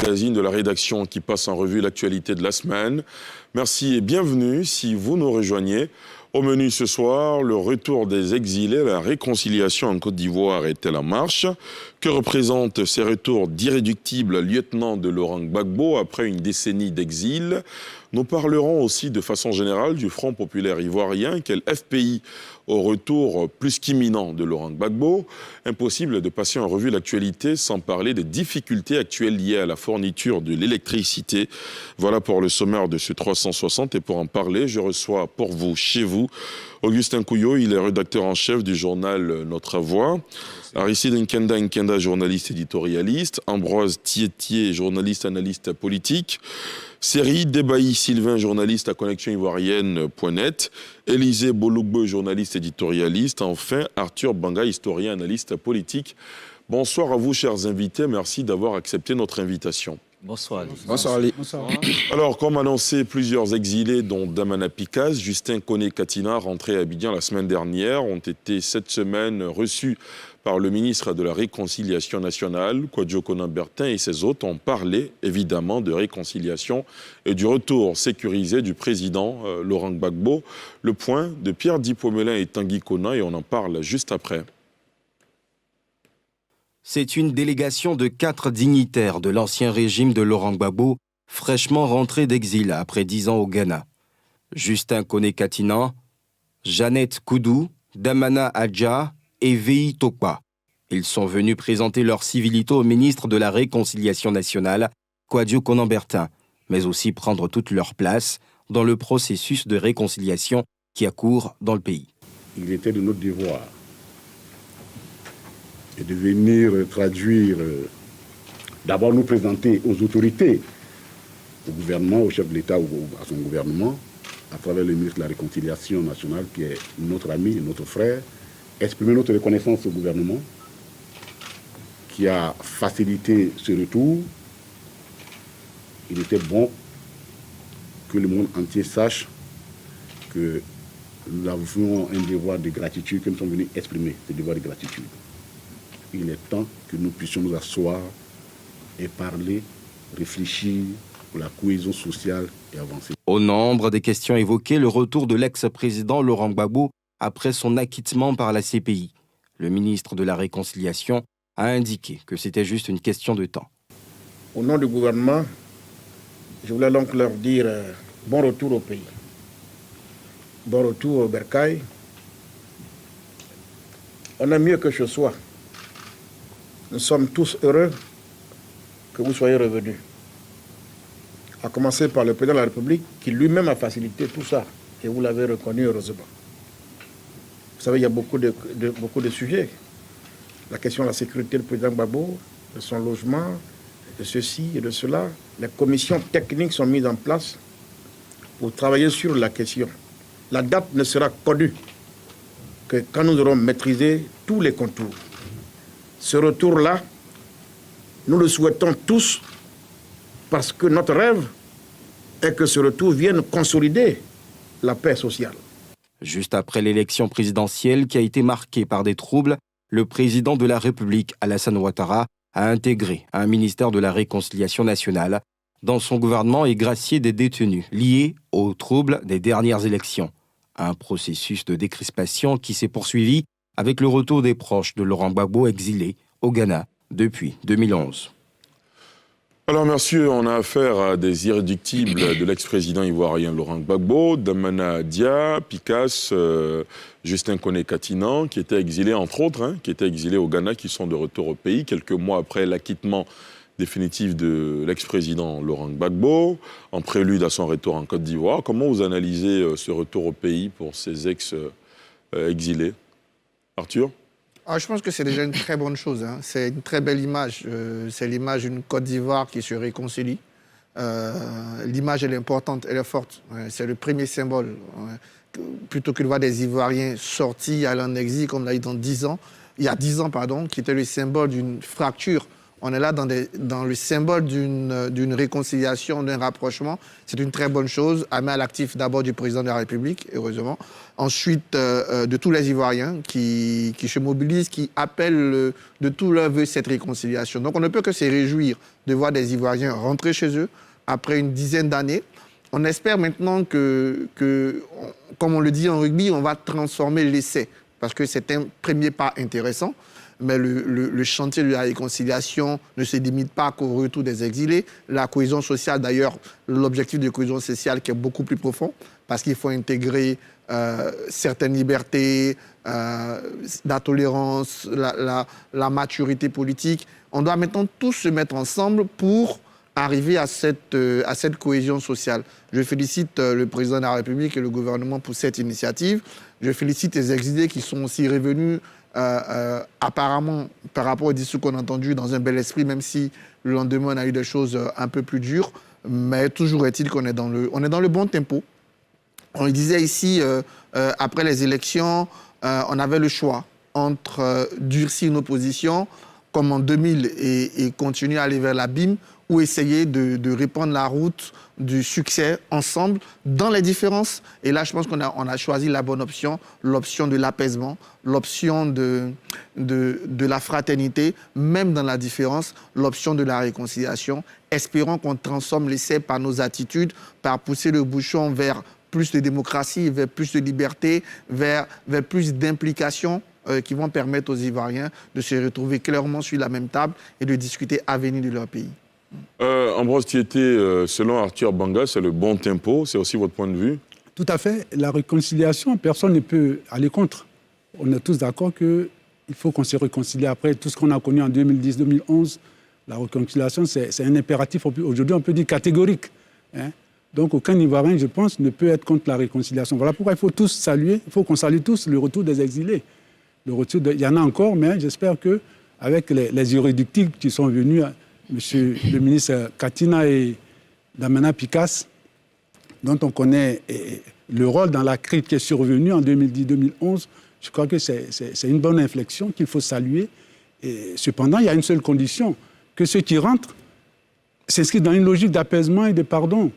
magazine de la rédaction qui passe en revue l'actualité de la semaine. Merci et bienvenue si vous nous rejoignez. Au menu ce soir, le retour des exilés, la réconciliation en Côte d'Ivoire est-elle en marche? Que représentent ces retours d'irréductibles lieutenants de Laurent Gbagbo après une décennie d'exil? Nous parlerons aussi de façon générale du Front populaire ivoirien, quel FPI au retour plus qu'imminent de Laurent Gbagbo. Impossible de passer en revue l'actualité sans parler des difficultés actuelles liées à la fourniture de l'électricité. Voilà pour le sommaire de ce 360 et pour en parler, je reçois pour vous, chez vous, Augustin Couillot, il est rédacteur en chef du journal Notre Voix. Aristide Nkenda, journaliste éditorialiste. Ambroise Tiettier, journaliste analyste politique. Série Débailly Sylvain, journaliste à Connexion Ivoirienne.net. Élisée Bolugbo, journaliste éditorialiste. Enfin, Arthur Banga, historien analyste politique. Bonsoir à vous, chers invités. Merci d'avoir accepté notre invitation. Bonsoir Ali. Bonsoir Ali. Bonsoir. Alors, comme annoncé, plusieurs exilés, dont Damana Picasse, Justin Koné-Katina, rentrés à Abidjan la semaine dernière, ont été cette semaine reçus par le ministre de la Réconciliation nationale, Kwadwo Konan-Bertin, et ses hôtes ont parlé évidemment de réconciliation et du retour sécurisé du président Laurent Gbagbo. Le point de Pierre Dipomelin et Tanguy Kona, et on en parle juste après. C'est une délégation de 4 dignitaires de l'ancien régime de Laurent Gbagbo, fraîchement rentrés d'exil après 10 ans au Ghana. Justin Koné-Katina, Jeannette Koudou, Damana Adja et Vei Tokpa. Ils sont venus présenter leur civilito au ministre de la Réconciliation nationale, Kwadwo Konan-Bertin, mais aussi prendre toute leur place dans le processus de réconciliation qui a cours dans le pays. Il était de notre devoir de venir traduire, d'abord nous présenter aux autorités, au gouvernement, au chef de l'État ou à son gouvernement, à travers le ministre de la Réconciliation nationale, qui est notre ami, notre frère, exprimer notre reconnaissance au gouvernement, qui a facilité ce retour. Il était bon que le monde entier sache que nous avons un devoir de gratitude que nous sommes venus exprimer, ce devoir de gratitude. Il est temps que nous puissions nous asseoir et parler, réfléchir pour la cohésion sociale et avancer. Au nombre des questions évoquées, le retour de l'ex-président Laurent Gbagbo après son acquittement par la CPI. Le ministre de la Réconciliation a indiqué que c'était juste une question de temps. Au nom du gouvernement, je voulais donc leur dire bon retour au pays. Bon retour au Bercail. On a mieux que ce soit. Nous sommes tous heureux que vous soyez revenus. À commencer par le président de la République, qui lui-même a facilité tout ça. Et vous l'avez reconnu heureusement. Vous savez, il y a beaucoup de sujets. La question de la sécurité du président Gbagbo, de son logement, de ceci et de cela. Les commissions techniques sont mises en place pour travailler sur la question. La date ne sera connue que quand nous aurons maîtrisé tous les contours. Ce retour-là, nous le souhaitons tous parce que notre rêve est que ce retour vienne consolider la paix sociale. Juste après l'élection présidentielle qui a été marquée par des troubles, le président de la République, Alassane Ouattara, a intégré un ministère de la Réconciliation nationale dans son gouvernement et gracié des détenus liés aux troubles des dernières élections. Un processus de décrispation qui s'est poursuivi avec le retour des proches de Laurent Gbagbo exilé au Ghana depuis 2011. Alors, monsieur, on a affaire à des irréductibles de l'ex-président ivoirien Laurent Gbagbo, Damana Dia, Picasse, Justin Koné-Katina, qui étaient exilés, entre autres, qui étaient exilés au Ghana, qui sont de retour au pays, quelques mois après l'acquittement définitif de l'ex-président Laurent Gbagbo, en prélude à son retour en Côte d'Ivoire. Comment vous analysez ce retour au pays pour ces ex-exilés? Arthur? Je pense que c'est déjà une très bonne chose. C'est une très belle image. C'est l'image d'une Côte d'Ivoire qui se réconcilie. L'image, elle est importante, elle est forte. C'est le premier symbole. Plutôt que de voir des Ivoiriens sortis, aller en exil, comme on l'a dit il y a 10 ans, qui était le symbole d'une fracture On est là dans le symbole d'une réconciliation, d'un rapprochement. C'est une très bonne chose, à mettre à l'actif d'abord du président de la République, heureusement. Ensuite, de tous les Ivoiriens qui se mobilisent, qui appellent de tout leur vœu cette réconciliation. Donc on ne peut que se réjouir de voir des Ivoiriens rentrer chez eux après une dizaine d'années. On espère maintenant que, comme on le dit en rugby, on va transformer l'essai, parce que c'est un premier pas intéressant. Mais le chantier de la réconciliation ne se limite pas qu'au retour des exilés. La cohésion sociale, d'ailleurs, l'objectif de cohésion sociale qui est beaucoup plus profond, parce qu'il faut intégrer certaines libertés, la tolérance, la maturité politique. On doit maintenant tous se mettre ensemble pour arriver à cette cohésion sociale. Je félicite le président de la République et le gouvernement pour cette initiative. Je félicite les exilés qui sont aussi revenus apparemment, par rapport au discours qu'on a entendu, dans un bel esprit, même si le lendemain, on a eu des choses un peu plus dures. Mais toujours est-il qu'on est dans le bon tempo. On le disait ici, après les élections, on avait le choix entre durcir nos positions, comme en 2000, et continuer à aller vers l'abîme, ou essayer de répandre la route du succès ensemble dans les différences. Et là, je pense qu'on a choisi la bonne option, l'option de l'apaisement, l'option de la fraternité, même dans la différence, l'option de la réconciliation. Espérons qu'on transforme l'essai par nos attitudes, par pousser le bouchon vers plus de démocratie, vers plus de liberté, vers plus d'implication qui vont permettre aux Ivoiriens de se retrouver clairement sur la même table et de discuter l'avenir de leur pays. Ambroise Tieté, selon Arthur Banga, c'est le bon tempo, c'est aussi votre point de vue? Tout à fait. La réconciliation, personne ne peut aller contre. On est tous d'accord qu'il faut qu'on se réconcilie après tout ce qu'on a connu en 2010-2011. La réconciliation, c'est un impératif, aujourd'hui on peut dire catégorique. Hein. Donc aucun Ivoirien, je pense, ne peut être contre la réconciliation. Voilà pourquoi il faut tous saluer, il faut qu'on salue tous le retour des exilés. Il y en a encore, mais j'espère qu'avec les irréductibles qui sont venus, Monsieur le ministre Katina et Damena Picasse, dont on connaît le rôle dans la crise qui est survenue en 2010-2011, je crois que c'est une bonne inflexion qu'il faut saluer. Et cependant, il y a une seule condition, que ceux qui rentrent s'inscrivent dans une logique d'apaisement et de pardon.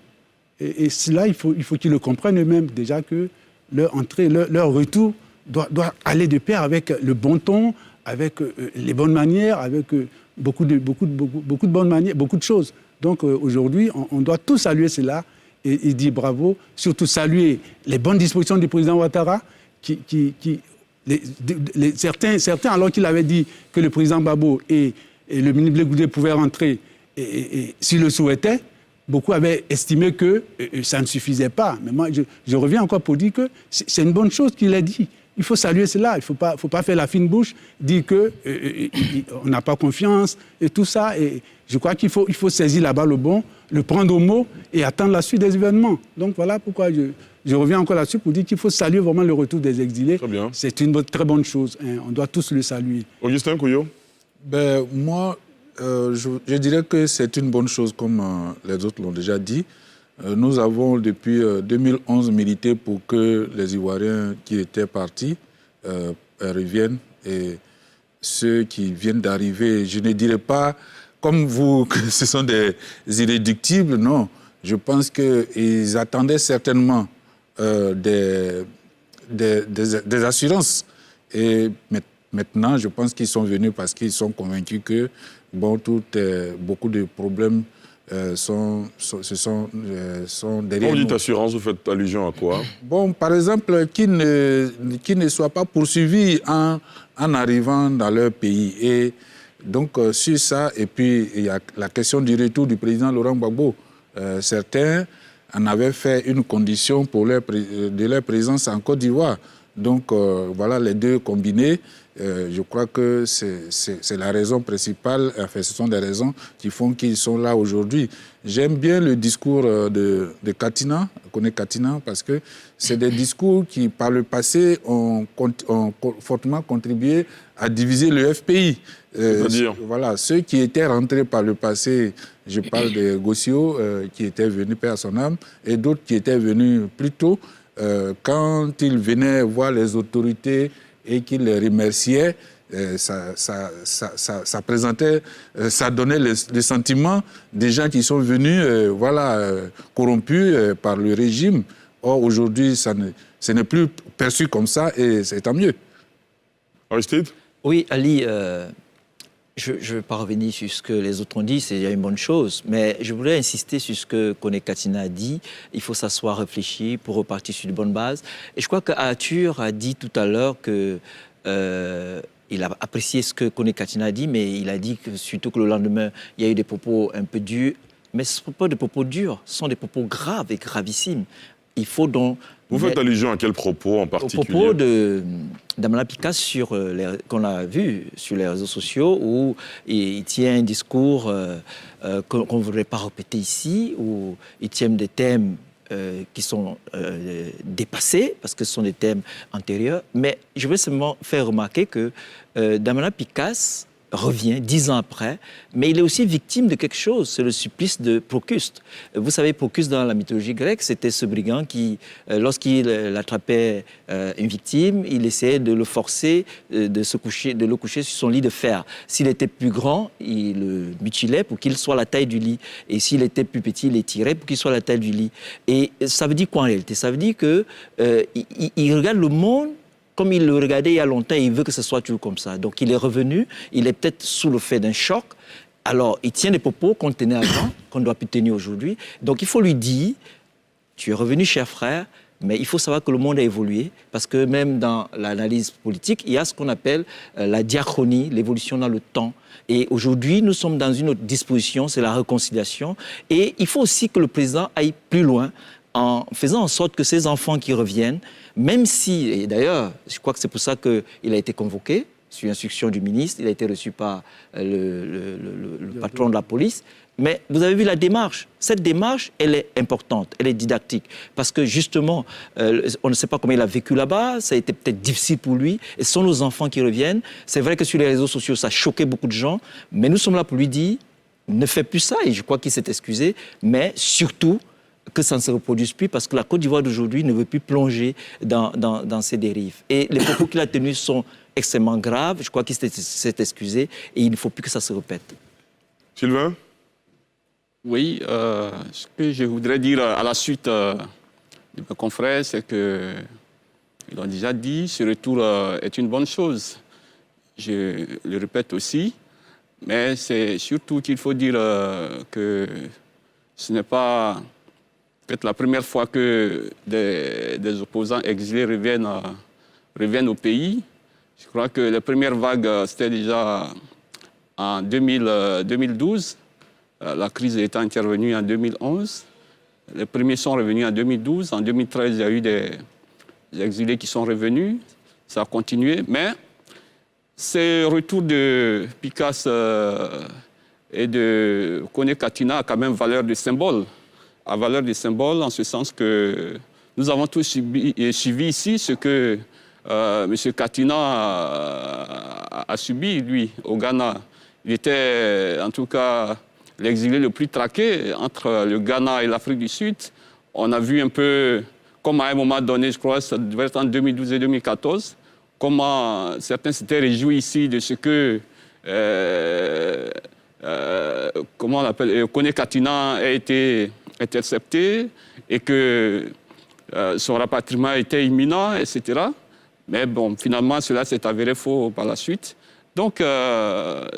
Et cela, il faut qu'ils le comprennent eux-mêmes, déjà que leur entrée, leur retour doit aller de pair avec le bon ton, avec les bonnes manières, avec beaucoup de bonnes manières, beaucoup de choses. Donc aujourd'hui, on doit tous saluer cela et dire bravo, surtout saluer les bonnes dispositions du président Ouattara, certains, alors qu'il avait dit que le président Gbagbo et le ministre Blé Goudé pouvaient rentrer et s'ils le souhaitaient, beaucoup avaient estimé que ça ne suffisait pas. Mais moi, je reviens encore pour dire que c'est une bonne chose qu'il ait dit. Il faut saluer cela, il ne faut pas faire la fine bouche, dire qu'on n'a pas confiance et tout ça. Et je crois qu'il faut saisir la balle au bon, le prendre au mot et attendre la suite des événements. Donc voilà pourquoi je reviens encore là-dessus pour dire qu'il faut saluer vraiment le retour des exilés. Très bien. C'est une très bonne chose, hein. On doit tous le saluer. Augustin Couillot? Moi, je dirais que c'est une bonne chose, comme les autres l'ont déjà dit. Nous avons depuis 2011 milité pour que les Ivoiriens qui étaient partis reviennent. Et ceux qui viennent d'arriver, je ne dirais pas, comme vous, que ce sont des irréductibles, non. Je pense qu'ils attendaient certainement des assurances. Et maintenant, je pense qu'ils sont venus parce qu'ils sont convaincus que beaucoup de problèmes sont derrière Quand vous dites nous. assurance, vous faites allusion à quoi? Par exemple, qu'ils ne soient pas poursuivis en arrivant dans leur pays. Et donc, sur ça, et puis il y a la question du retour du président Laurent Gbagbo. Certains en avaient fait une condition de leur présence en Côte d'Ivoire. Donc, voilà les deux combinés. Je crois que c'est la raison principale, enfin, ce sont des raisons qui font qu'ils sont là aujourd'hui. J'aime bien le discours de Katina, on connaît Katina, parce que c'est des discours qui, par le passé, ont fortement contribué à diviser le FPI. C'est-à-dire Voilà, ceux qui étaient rentrés par le passé, je parle de Gossio, qui était venu paix à son âme, et d'autres qui étaient venus plus tôt, quand ils venaient voir les autorités et qu'ils les remerciaient, ça présentait, ça donnait le sentiment des gens qui sont venus corrompus par le régime. Or, aujourd'hui, ce n'est plus perçu comme ça et c'est tant mieux. Aristide ? Oui, Ali, je ne vais pas revenir sur ce que les autres ont dit, c'est une bonne chose, mais je voulais insister sur ce que Kone Katina a dit. Il faut s'asseoir, réfléchir pour repartir sur de bonnes bases. Et je crois qu'Arthur a dit tout à l'heure que il a apprécié ce que Kone Katina a dit, mais il a dit que surtout que le lendemain, il y a eu des propos un peu durs. Mais ce ne sont pas des propos durs, ce sont des propos graves et gravissimes. Il faut donc... Vous faites allusion à quels propos en particulier? Au propos d'Amana Pikas qu'on a vu sur les réseaux sociaux, où il tient un discours qu'on ne voudrait pas répéter ici, où il tient des thèmes qui sont dépassés, parce que ce sont des thèmes antérieurs. Mais je veux seulement faire remarquer que Damana Pikas revient 10 ans après, mais il est aussi victime de quelque chose, c'est le supplice de Procuste. Vous savez, Procuste, dans la mythologie grecque, c'était ce brigand qui, lorsqu'il attrapait une victime, il essayait de le forcer, de le coucher sur son lit de fer. S'il était plus grand, il le mutilait pour qu'il soit la taille du lit. Et s'il était plus petit, il l'étirait pour qu'il soit la taille du lit. Et ça veut dire quoi en réalité? Ça veut dire qu'il regarde le monde comme il le regardait il y a longtemps, il veut que ce soit toujours comme ça. Donc il est revenu, il est peut-être sous le fait d'un choc. Alors il tient des propos qu'on tenait avant, qu'on ne doit plus tenir aujourd'hui. Donc il faut lui dire, tu es revenu cher frère, mais il faut savoir que le monde a évolué, parce que même dans l'analyse politique, il y a ce qu'on appelle la diachronie, l'évolution dans le temps. Et aujourd'hui, nous sommes dans une autre disposition, c'est la réconciliation. Et il faut aussi que le président aille plus loin, en faisant en sorte que ces enfants qui reviennent, même si, et d'ailleurs, je crois que c'est pour ça qu'il a été convoqué, sur instruction du ministre, il a été reçu par le patron de la police, mais vous avez vu la démarche. Cette démarche, elle est importante, elle est didactique, parce que justement, on ne sait pas comment il a vécu là-bas, ça a été peut-être difficile pour lui, et ce sont nos enfants qui reviennent. C'est vrai que sur les réseaux sociaux, ça a choqué beaucoup de gens, mais nous sommes là pour lui dire, ne fais plus ça, et je crois qu'il s'est excusé, mais surtout, que ça ne se reproduise plus, parce que la Côte d'Ivoire d'aujourd'hui ne veut plus plonger dans ces dérives. Et les propos qu'il a tenus sont extrêmement graves. Je crois qu'il s'est excusé et il ne faut plus que ça se répète. Sylvain? Oui, ce que je voudrais dire à la suite de mes confrères, c'est qu'ils ont déjà dit, ce retour est une bonne chose. Je le répète aussi, mais c'est surtout qu'il faut dire que ce n'est pas peut-être la première fois que des opposants exilés reviennent au pays. Je crois que la première vague, c'était déjà en 2012. La crise est intervenue en 2011. Les premiers sont revenus en 2012. En 2013, il y a eu des exilés qui sont revenus. Ça a continué. Mais ce retour de Pikas et de Kone Katina a quand même valeur de symbole. À valeur de symbole, en ce sens que nous avons tous suivi ici ce que M. Katina a subi, lui, au Ghana. Il était, en tout cas, l'exilé le plus traqué entre le Ghana et l'Afrique du Sud. On a vu un peu, comme à un moment donné, je crois, ça devait être en 2012 et 2014, comment certains s'étaient réjouis ici de ce que comment on appelle, Kone Katina a été intercepté et que son rapatriement était imminent, etc. Mais bon, finalement, cela s'est avéré faux par la suite. Donc,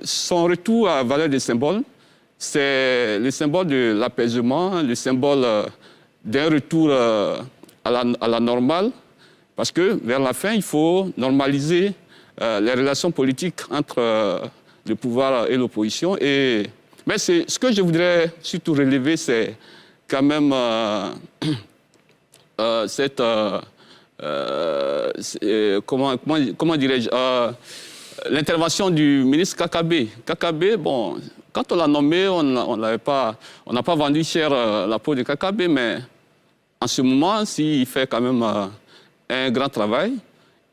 son retour à valeur de symbole, c'est le symbole de l'apaisement, le symbole d'un retour à la normale, parce que vers la fin, il faut normaliser les relations politiques entre le pouvoir et l'opposition. Mais ce que je voudrais surtout relever, c'est quand même cette... comment dirais-je, l'intervention du ministre Kakabe. Kakabe, bon, quand on l'a nommé, on n'a pas vendu cher la peau de Kakabe, mais en ce moment, il fait quand même un grand travail.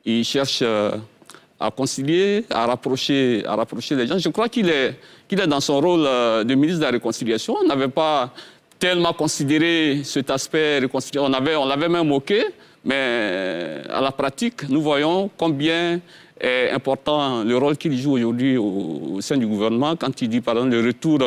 Il cherche à concilier, à rapprocher les gens. Je crois qu'il est dans son rôle de ministre de la Réconciliation. On n'avait pas tellement considéré cet aspect réconciliation. On l'avait même moqué, mais à la pratique, nous voyons combien est important, le rôle qu'il joue aujourd'hui au sein du gouvernement, quand il dit par exemple le retour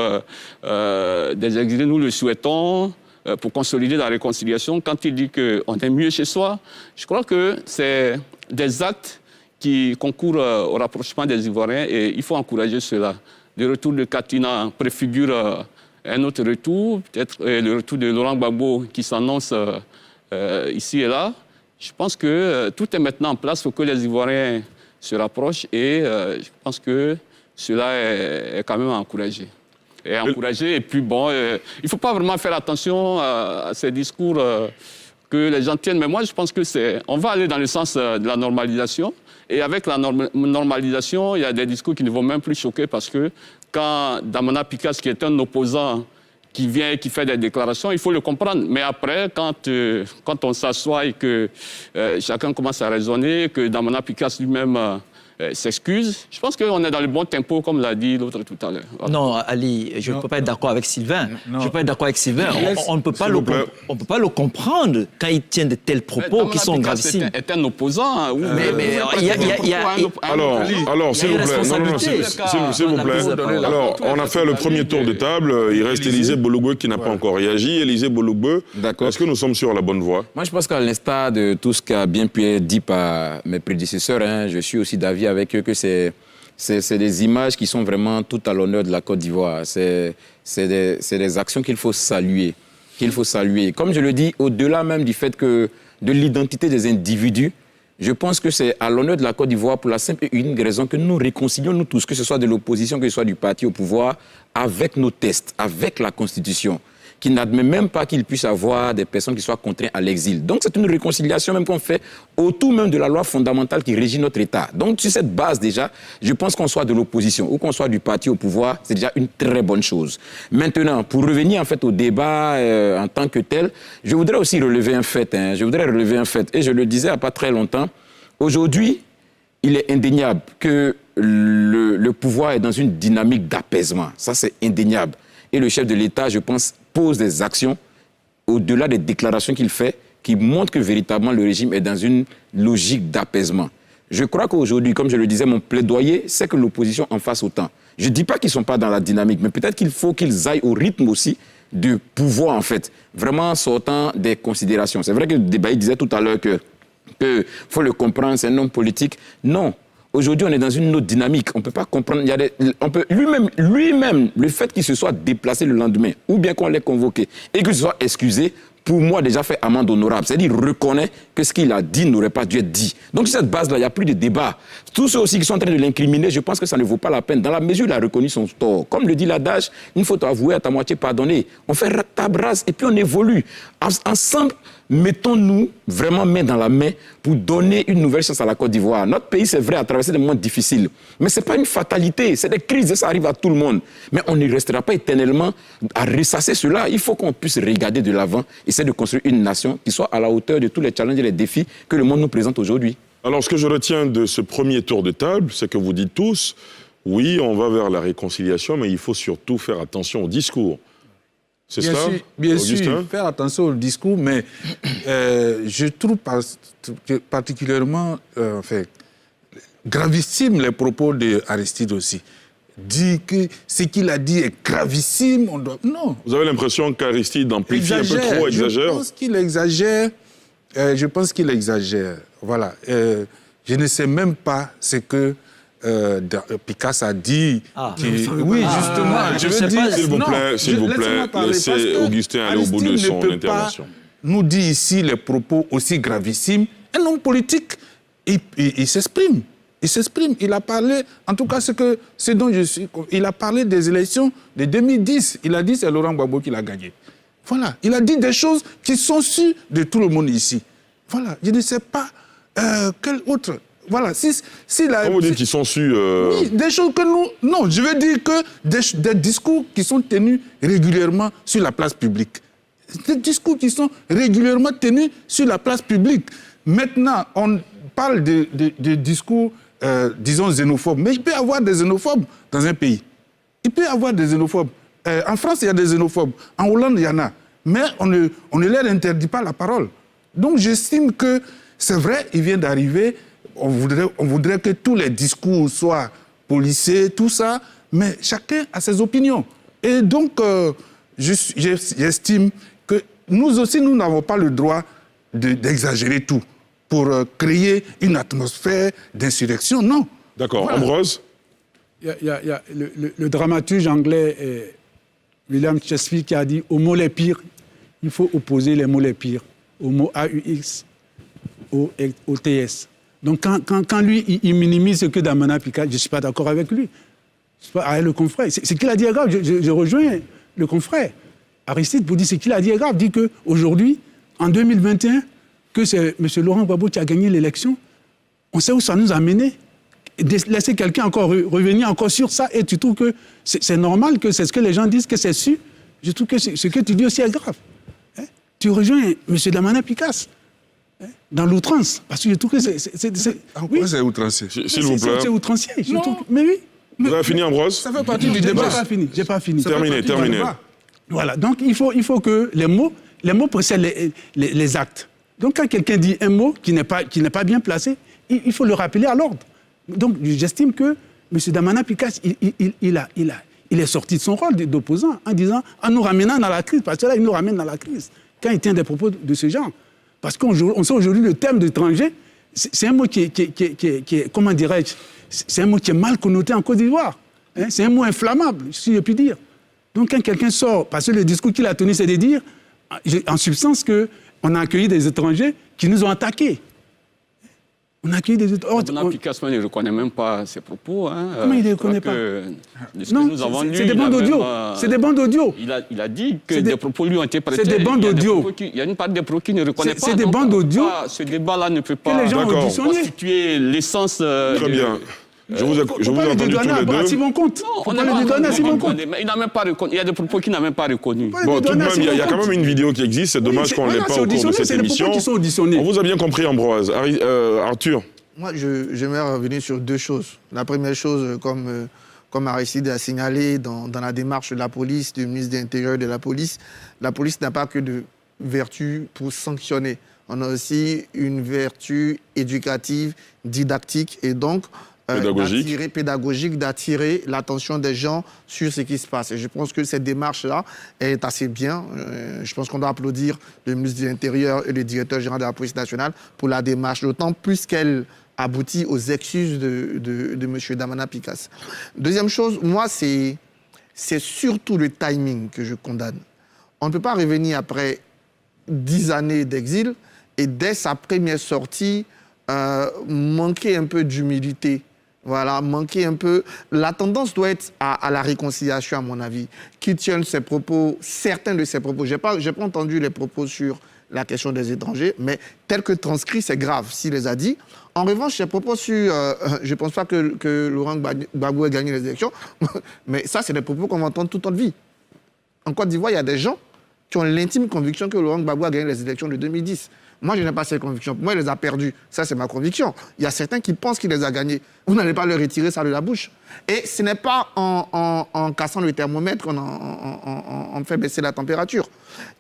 des exilés, nous le souhaitons pour consolider la réconciliation, quand il dit qu'on est mieux chez soi, je crois que c'est des actes qui concourent au rapprochement des Ivoiriens et il faut encourager cela. Le retour de Katina préfigure un autre retour, peut-être le retour de Laurent Gbagbo qui s'annonce ici et là. Je pense que tout est maintenant en place pour que les Ivoiriens se rapprochent et je pense que cela est quand même encouragé. Et puis bon, il ne faut pas vraiment faire attention à ces discours que les gens tiennent. Mais moi, je pense que on va aller dans le sens de la normalisation. Et avec la normalisation, il y a des discours qui ne vont même plus choquer parce que quand Damana Picasse, qui est un opposant, qui vient et qui fait des déclarations, il faut le comprendre. Mais après, quand on s'assoit et que chacun commence à raisonner, que Damana Picasse lui-même s'excuse, je pense qu'on est dans le bon tempo, comme l'a dit l'autre tout à l'heure. Voilà. Non, Ali, je ne peux pas être d'accord avec Sylvain. Je ne peux pas être d'accord avec Sylvain. On ne peut pas le comprendre quand il tient de tels propos qui sont gravissimes. Est un opposant. Mais il y a Alors, s'il vous plaît. S'il vous plaît. Alors, on a fait le premier tour de table. Il reste Élisée Bologbe qui n'a pas encore réagi. Élisée Bologbe, est-ce que nous sommes sur la bonne voie? Moi, je pense qu'à l'instar de tout ce qui a bien pu être dit par mes prédécesseurs, je suis aussi d'avis avec eux que c'est des images qui sont vraiment tout à l'honneur de la Côte d'Ivoire. C'est des actions qu'il faut saluer. Comme je le dis, au-delà même du fait que de l'identité des individus, je pense que c'est à l'honneur de la Côte d'Ivoire pour la simple et unique raison que nous réconcilions, nous tous, que ce soit de l'opposition, que ce soit du parti au pouvoir, avec nos textes, avec la Constitution, qui n'admet même pas qu'il puisse avoir des personnes qui soient contraintes à l'exil. Donc c'est une réconciliation même qu'on fait autour même de la loi fondamentale qui régit notre État. Donc sur cette base déjà, je pense qu'on soit de l'opposition ou qu'on soit du parti au pouvoir, c'est déjà une très bonne chose. Maintenant, pour revenir en fait au débat en tant que tel, je voudrais aussi relever un fait. Et je le disais il n'y a pas très longtemps. Aujourd'hui, il est indéniable que le pouvoir est dans une dynamique d'apaisement. Ça, c'est indéniable. Et le chef de l'État, je pense, pose des actions au-delà des déclarations qu'il fait qui montrent que véritablement le régime est dans une logique d'apaisement. Je crois qu'aujourd'hui, comme je le disais, mon plaidoyer, c'est que l'opposition en fasse autant. Je ne dis pas qu'ils ne sont pas dans la dynamique, mais peut-être qu'il faut qu'ils aillent au rythme aussi du pouvoir, en fait, vraiment sortant des considérations. C'est vrai que le débat disait tout à l'heure que faut le comprendre, c'est un homme politique. Non. Aujourd'hui, on est dans une autre dynamique. On ne peut pas comprendre. Lui-même, le fait qu'il se soit déplacé le lendemain, ou bien qu'on l'ait convoqué, et qu'il se soit excusé, pour moi, déjà fait amende honorable. C'est-à-dire, il reconnaît que ce qu'il a dit n'aurait pas dû être dit. Donc, sur cette base-là, il n'y a plus de débat. Tous ceux aussi qui sont en train de l'incriminer, je pense que ça ne vaut pas la peine. Dans la mesure où il a reconnu son tort. Comme le dit l'adage, une faute avouée à ta moitié pardonnée. On fait table rase et puis on évolue. Ensemble, mettons-nous vraiment main dans la main pour donner une nouvelle chance à la Côte d'Ivoire. Notre pays, c'est vrai, a traversé des moments difficiles. Mais ce n'est pas une fatalité. C'est des crises et ça arrive à tout le monde. Mais on ne restera pas éternellement à ressasser cela. Il faut qu'on puisse regarder de l'avant, essayer de construire une nation qui soit à la hauteur de tous les challenges et les défis que le monde nous présente aujourd'hui. Alors, ce que je retiens de ce premier tour de table, c'est que vous dites tous, oui, on va vers la réconciiliation, mais il faut surtout faire attention au discours. C'est ça, bien sûr, faire attention au discours, mais je trouve particulièrement gravissime les propos d'Aristide aussi. Dit que ce qu'il a dit est gravissime, on doit... Non. Vous avez l'impression qu'Aristide amplifie un peu trop, exagère? Je pense qu'il exagère. Voilà. Je ne sais même pas ce que Picasse a dit. Oui, justement. Je veux dire, s'il vous plaît, laissez Augustin aller au bout de son intervention. Nous dit ici les propos aussi gravissimes. Un homme politique, il s'exprime. Il s'exprime. Il a parlé, en tout cas, ce dont je suis. Il a parlé des élections de 2010. Il a dit que c'est Laurent Gbagbo qui l'a gagné. Voilà. Il a dit des choses qui sont sûres de tout le monde ici. Voilà. Je ne sais pas quel autre. Voilà. Comment vous dites qu'ils sont sûrs Oui, des choses que nous. Non, je veux dire que des discours qui sont tenus régulièrement sur la place publique. Des discours qui sont régulièrement tenus sur la place publique. Maintenant, on parle de discours, disons, xénophobes. Mais il peut y avoir des xénophobes dans un pays. Il peut y avoir des xénophobes. En France, il y a des xénophobes. En Hollande, il y en a. Mais on ne leur interdit pas la parole. Donc, j'estime que c'est vrai, il vient d'arriver. on voudrait que tous les discours soient policés, tout ça, mais chacun a ses opinions. Et donc, j'estime que nous aussi, nous n'avons pas le droit d'exagérer tout pour créer une atmosphère d'insurrection, non. D'accord. Voilà. Ambroise? Il y a le dramaturge anglais William Shakespeare qui a dit « Aux mots les pires, il faut opposer les mots les pires. Aux mots AUX, au TS. » Donc quand lui, il minimise ce que Damana Picard, je ne suis pas d'accord avec lui. Je suis pas avec le confrère. Ce qu'il a dit est grave. Je rejoins le confrère. Aristide vous dire ce qu'il a dit est grave. Il dit qu'aujourd'hui, en 2021, que c'est M. Laurent Gbagbo qui a gagné l'élection, on sait où ça nous a menés. Laisser quelqu'un encore revenir encore sur ça, et tu trouves que c'est normal, que c'est ce que les gens disent, que c'est su. Je trouve que ce que tu dis aussi est grave. Hein? Tu rejoins M. Damana Picasse dans l'outrance, parce que je trouve que c'est... En quoi c'est outrancier? S'il vous plaît. C'est outrancier. Mais oui. Vous avez fini, Ambroise? Ça fait partie du débat. J'ai pas fini. Terminé. Voilà, donc il faut que les mots précèdent les actes. Donc quand quelqu'un dit un mot qui n'est pas bien placé, il faut le rappeler à l'ordre. Donc j'estime que M. Damana Picasse, il est sorti de son rôle d'opposant en disant, en nous ramenant dans la crise, parce que là, il nous ramène dans la crise, quand il tient des propos de ce genre. Parce qu'on sait aujourd'hui le terme d'étranger, c'est un mot qui est comment dirais-je, c'est un mot qui est mal connoté en Côte d'Ivoire. Hein, c'est un mot inflammable, si je puis dire. Donc quand quelqu'un sort, parce que le discours qu'il a tenu, c'est de dire, en substance, qu'on a accueilli des étrangers qui nous ont attaqués. On a accueilli des étrangers. Picasse ne reconnaît même pas ses propos. Hein. Comment il ne les reconnaît pas? Non, c'est des bandes d'audio. C'est des bandes d'audio. Il a dit que des propos lui ont été prêtés. C'est des bandes d'audio. Il y a une part des propos qu'il ne reconnaît pas. C'est des bandes d'audio. Ce débat-là ne peut pas constituer l'essence. Très bien. Je vous ai entendu tous les deux. Si bon compte. On n'a pas reconnu. Il n'a même pas reconnu. Il y a des propos qu'il n'a même pas reconnus. Bon, tout de même, il y a quand même une vidéo qui existe. C'est dommage qu'on ne l'ait pas au cours de cette émission. On vous a bien compris, Ambroise. Arthur? Moi, j'aimerais revenir sur deux choses. La première chose, comme Aristide a signalé dans la démarche de la police, du ministre de l'Intérieur et de la police n'a pas que de vertu pour sanctionner. On a aussi une vertu éducative, didactique et donc pédagogique, d'attirer l'attention des gens sur ce qui se passe. Et je pense que cette démarche-là est assez bien. Je pense qu'on doit applaudir le ministre de l'Intérieur et le directeur général de la police nationale pour la démarche, d'autant plus qu'elle aboutit aux excuses de M. Damana Picasse. Deuxième chose, moi, c'est surtout le timing que je condamne. On ne peut pas revenir après 10 années d'exil et dès sa première sortie, manquer un peu d'humilité. Voilà, manquer un peu. La tendance doit être à la réconciliation, à mon avis. Qui tiennent ses propos, certains de ses propos. Je n'ai pas entendu les propos sur la question des étrangers, mais tel que transcrit, c'est grave s'il les a dit. En revanche, ses propos sur... je ne pense pas que Laurent Gbagbo ait gagné les élections, mais ça, c'est des propos qu'on va entendre toute notre vie. En Côte d'Ivoire, il y a des gens qui ont l'intime conviction que Laurent Gbagbo a gagné les élections de 2010. Moi, je n'ai pas cette conviction. Moi, il les a perdus. Ça, c'est ma conviction. Il y a certains qui pensent qu'il les a gagnés. Vous n'allez pas leur retirer ça de la bouche. Et ce n'est pas en cassant le thermomètre qu'on fait baisser la température.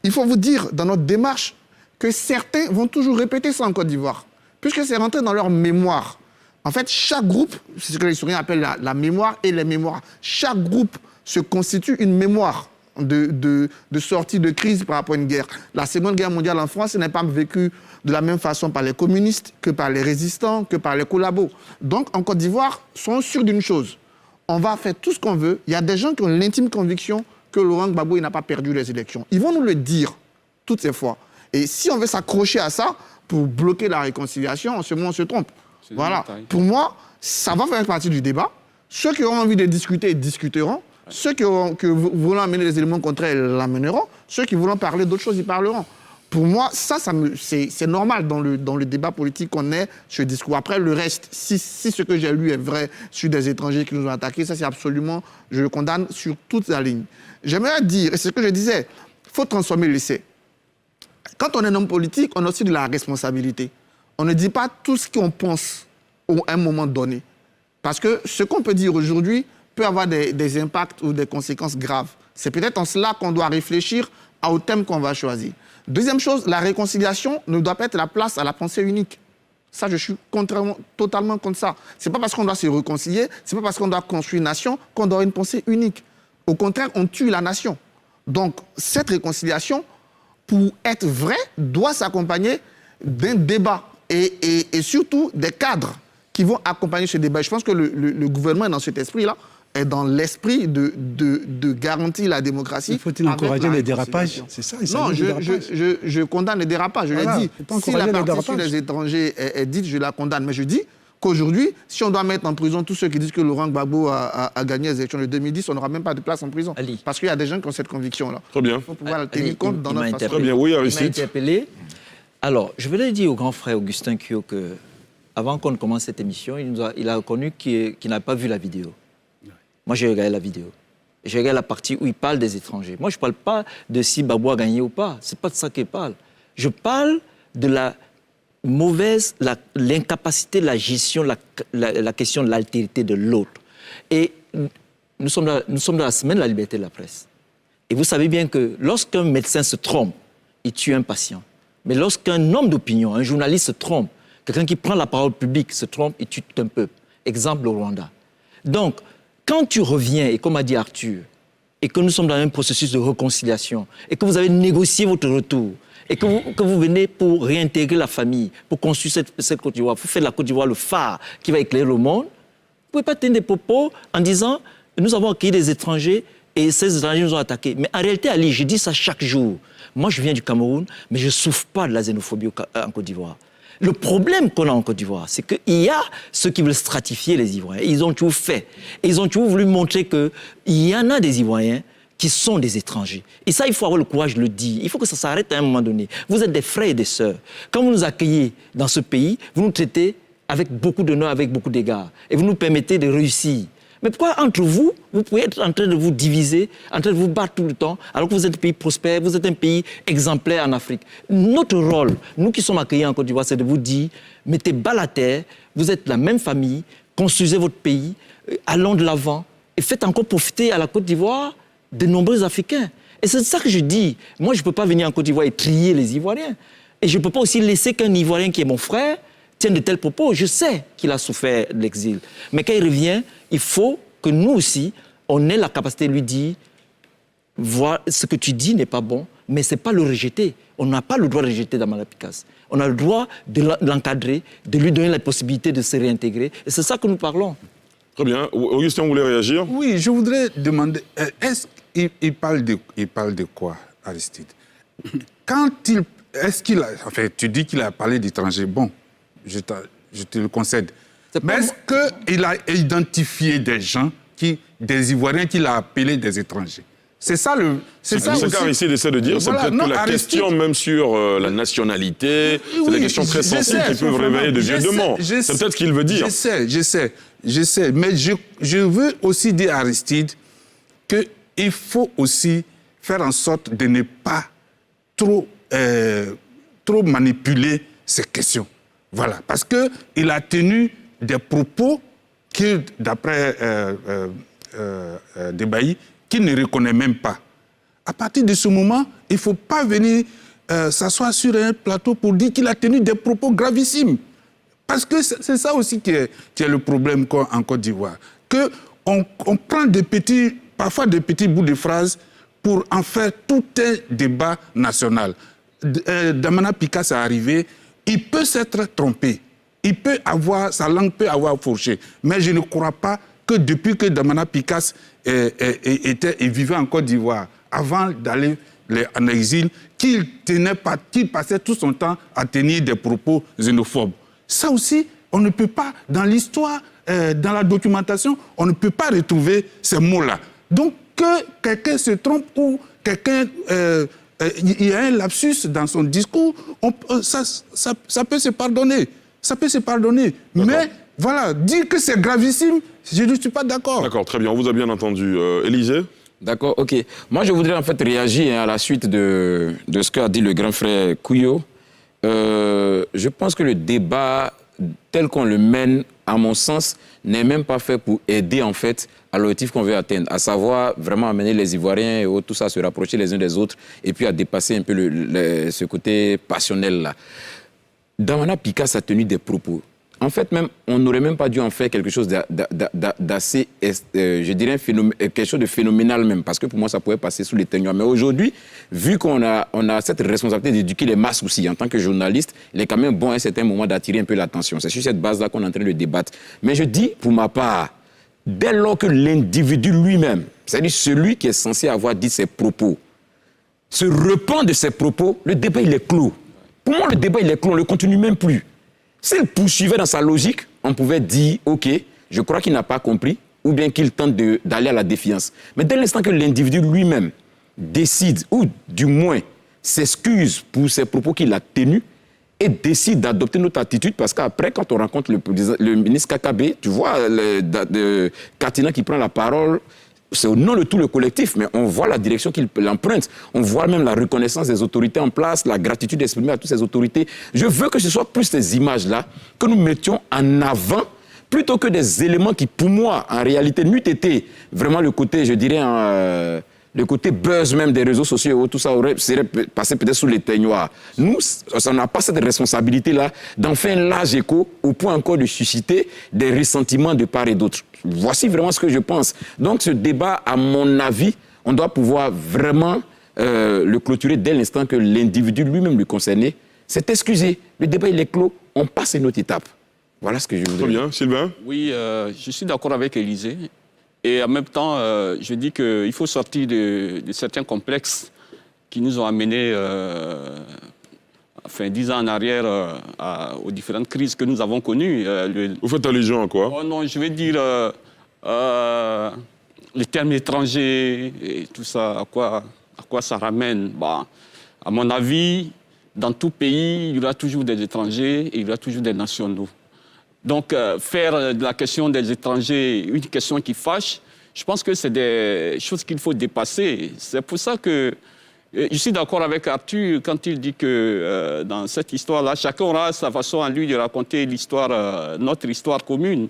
Il faut vous dire, dans notre démarche, que certains vont toujours répéter ça en Côte d'Ivoire, puisque c'est rentré dans leur mémoire. En fait, chaque groupe, c'est ce que les historiens appellent la mémoire et les mémoires. Chaque groupe se constitue une mémoire de sortie de crise par rapport à une guerre. La Seconde Guerre mondiale en France n'est pas vécue de la même façon par les communistes que par les résistants, que par les collabos. Donc, en Côte d'Ivoire, sont sûrs d'une chose. On va faire tout ce qu'on veut. Il y a des gens qui ont l'intime conviction que Laurent Gbagbo n'a pas perdu les élections. Ils vont nous le dire toutes ces fois. Et si on veut s'accrocher à ça pour bloquer la réconciliation, en ce moment, on se trompe. Voilà. Pour moi, ça va faire partie du débat. Ceux qui auront envie de discuter, discuteront. Ceux qui voudront amener des éléments contraires, l'amèneront. Ceux qui voudront parler d'autres choses, ils parleront. Pour moi, c'est normal dans le débat politique qu'on ait ce discours. Après, le reste, si ce que j'ai lu est vrai sur des étrangers qui nous ont attaqués, ça c'est absolument, je le condamne sur toute la ligne. J'aimerais dire, et c'est ce que je disais, il faut transformer l'essai. Quand on est un homme politique, on a aussi de la responsabilité. On ne dit pas tout ce qu'on pense à un moment donné. Parce que ce qu'on peut dire aujourd'hui peut avoir des impacts ou des conséquences graves. C'est peut-être en cela qu'on doit réfléchir au thème qu'on va choisir. Deuxième chose, la réconciliation ne doit pas être la place à la pensée unique. Ça, je suis totalement contre ça. Ce n'est pas parce qu'on doit se réconcilier, ce n'est pas parce qu'on doit construire une nation qu'on doit avoir une pensée unique. Au contraire, on tue la nation. Donc, cette réconciliation, pour être vraie, doit s'accompagner d'un débat et surtout des cadres qui vont accompagner ce débat. Je pense que le gouvernement est dans cet esprit-là, est dans l'esprit de garantir la démocratie. Faut-il encourager les dérapages? C'est ça, non, je condamne les dérapages, je l'ai dit. Si la partie sur les étrangers est dite, je la condamne. Mais je dis qu'aujourd'hui, si on doit mettre en prison tous ceux qui disent que Laurent Gbagbo a gagné les élections de 2010, on n'aura même pas de place en prison. Ali. Parce qu'il y a des gens qui ont cette conviction-là. Très bien. Il faut pouvoir tenir compte dans notre façon. Très bien, oui, Il m'a Aristide. interpellé. Alors, je voulais dire au grand frère Augustin Kyo que, avant qu'on ne commence cette émission, il a reconnu qu'il n'a pas vu la vidéo. Moi, j'ai regardé la vidéo. J'ai regardé la partie où il parle des étrangers. Moi, je ne parle pas de si Gbagbo a gagné ou pas. Ce n'est pas de ça qu'il parle. Je parle de la mauvaise, l'incapacité de la gestion, la question de l'altérité de l'autre. Et nous sommes dans la semaine de la liberté de la presse. Et vous savez bien que lorsqu'un médecin se trompe, il tue un patient. Mais lorsqu'un homme d'opinion, un journaliste se trompe, quelqu'un qui prend la parole publique se trompe, il tue tout un peuple. Exemple, le Rwanda. Donc, quand tu reviens, et comme a dit Arthur, et que nous sommes dans un processus de réconciliation, et que vous avez négocié votre retour, et que vous venez pour réintégrer la famille, pour construire cette Côte d'Ivoire, pour faire de la Côte d'Ivoire le phare qui va éclairer le monde, vous ne pouvez pas tenir des propos en disant « nous avons accueilli des étrangers et ces étrangers nous ont attaqués ». Mais en réalité, Ali, je dis ça chaque jour. Moi, je viens du Cameroun, mais je ne souffre pas de la xénophobie en Côte d'Ivoire. Le problème qu'on a en Côte d'Ivoire, c'est qu'il y a ceux qui veulent stratifier les Ivoiriens. Ils ont toujours fait. Ils ont toujours voulu montrer qu'il y en a des Ivoiriens qui sont des étrangers. Et ça, il faut avoir le courage de le dire. Il faut que ça s'arrête à un moment donné. Vous êtes des frères et des sœurs. Quand vous nous accueillez dans ce pays, vous nous traitez avec beaucoup d'honneur, avec beaucoup d'égards. Et vous nous permettez de réussir. Mais pourquoi entre vous, vous pouvez être en train de vous diviser, en train de vous battre tout le temps, alors que vous êtes un pays prospère, vous êtes un pays exemplaire en Afrique? Notre rôle, nous qui sommes accueillis en Côte d'Ivoire, c'est de vous dire, mettez bas la terre, vous êtes la même famille, construisez votre pays, allons de l'avant, et faites encore profiter à la Côte d'Ivoire de nombreux Africains. Et c'est ça que je dis. Moi, je ne peux pas venir en Côte d'Ivoire et trier les Ivoiriens. Et je ne peux pas aussi laisser qu'un Ivoirien qui est mon frère tienne de tels propos. Je sais qu'il a souffert de l'exil. Mais quand il revient, il faut que nous aussi, on ait la capacité de lui dire « Voilà, ce que tu dis n'est pas bon, mais ce n'est pas le rejeter. On n'a pas le droit de rejeter Damala Picasse. On a le droit de l'encadrer, de lui donner la possibilité de se réintégrer. Et c'est ça que nous parlons. » Très bien. Augustin, vous voulez réagir? Oui, je voudrais demander, est-ce qu'il parle de quoi, Aristide? Enfin, tu dis qu'il a parlé d'étrangers. Bon, je te le concède. Mais est-ce qu'il a identifié des gens, des Ivoiriens qu'il a appelés des étrangers? C'est ça le... C'est ça qu'Aristide essaie de dire, voilà, c'est peut-être que la question même sur la nationalité, c'est des questions très sensibles qui peuvent réveiller de vieux démons. C'est peut-être ce qu'il veut dire. Je sais. Mais je veux aussi dire à Aristide qu'il faut aussi faire en sorte de ne pas trop manipuler ces questions. Voilà. Parce qu'il a tenu des propos que, d'après Debailly, qu'il ne reconnaît même pas. À partir de ce moment, il ne faut pas venir s'asseoir sur un plateau pour dire qu'il a tenu des propos gravissimes. Parce que c'est ça aussi qui est le problème en Côte d'Ivoire. Qu'on prend parfois des petits bouts de phrases pour en faire tout un débat national. Damana Picasse est arrivé, il peut s'être trompé. Sa langue peut avoir fourché. Mais je ne crois pas que depuis que Damana Picasse vivait en Côte d'Ivoire, avant d'aller en exil, qu'il passait tout son temps à tenir des propos xénophobes. Ça aussi, on ne peut pas, dans l'histoire, dans la documentation, on ne peut pas retrouver ces mots-là. Donc, que quelqu'un se trompe ou quelqu'un... il y a un lapsus dans son discours, ça peut se pardonner. Ça peut se pardonner. Mais, voilà, dire que c'est gravissime, je ne suis pas d'accord. D'accord, très bien. On vous a bien entendu. Élysée? D'accord, ok. Moi, je voudrais en fait réagir à la suite de ce qu'a dit le grand frère Kouyo. Je pense que le débat, tel qu'on le mène, à mon sens, n'est même pas fait pour aider en fait à l'objectif qu'on veut atteindre, à savoir vraiment amener les Ivoiriens et tout ça, se rapprocher les uns des autres et puis à dépasser un peu ce côté passionnel-là. Damana Picasse a tenu des propos. En fait, même, on n'aurait même pas dû en faire quelque chose d'assez, je dirais, quelque chose de phénoménal même, parce que pour moi, ça pouvait passer sous les ténues. Mais aujourd'hui, vu qu'on a cette responsabilité d'éduquer les masses aussi, en tant que journaliste, il est quand même bon à un certain moment d'attirer un peu l'attention. C'est sur cette base-là qu'on est en train de débattre. Mais je dis, pour ma part, dès lors que l'individu lui-même, c'est-à-dire celui qui est censé avoir dit ses propos, se repent de ses propos, le débat, il est clos. Pour moi, le débat, il est clos, on ne le continue même plus. S'il poursuivait dans sa logique, on pouvait dire, OK, je crois qu'il n'a pas compris, ou bien qu'il tente d'aller à la défiance. Mais dès l'instant que l'individu lui-même décide, ou du moins s'excuse pour ses propos qu'il a tenus, et décide d'adopter notre attitude, parce qu'après, quand on rencontre le ministre Kakabe, tu vois, Katina qui prend la parole, c'est au nom de tout le collectif, mais on voit la direction qu'il emprunte. On voit même la reconnaissance des autorités en place, la gratitude exprimée à toutes ces autorités. Je veux que ce soit plus ces images-là que nous mettions en avant, plutôt que des éléments qui, pour moi, en réalité, n'eût été vraiment le côté, je dirais, le côté buzz même des réseaux sociaux, tout ça serait passé peut-être sous les teignoirs. Nous, on n'a pas cette responsabilité-là d'en faire un large écho au point encore de susciter des ressentiments de part et d'autre. Voici vraiment ce que je pense. Donc ce débat, à mon avis, on doit pouvoir vraiment le clôturer dès l'instant que l'individu lui-même le concerné s'est excusé. Le débat, il est clos. On passe à une autre étape. Voilà ce que je voudrais dire. Très bien. Sylvain? Oui, je suis d'accord avec Élisée. Et en même temps, je dis qu'il faut sortir de certains complexes qui nous ont amenés, 10 ans en arrière, aux différentes crises que nous avons connues. Vous faites allusion à quoi? Oh non, je vais dire les termes étrangers et tout ça, à quoi ça ramène. Bah, à mon avis, dans tout pays, il y aura toujours des étrangers et il y aura toujours des nationaux. Donc, faire de la question des étrangers une question qui fâche, je pense que c'est des choses qu'il faut dépasser. C'est pour ça que je suis d'accord avec Arthur quand il dit que dans cette histoire-là, chacun aura sa façon à lui de raconter l'histoire, notre histoire commune,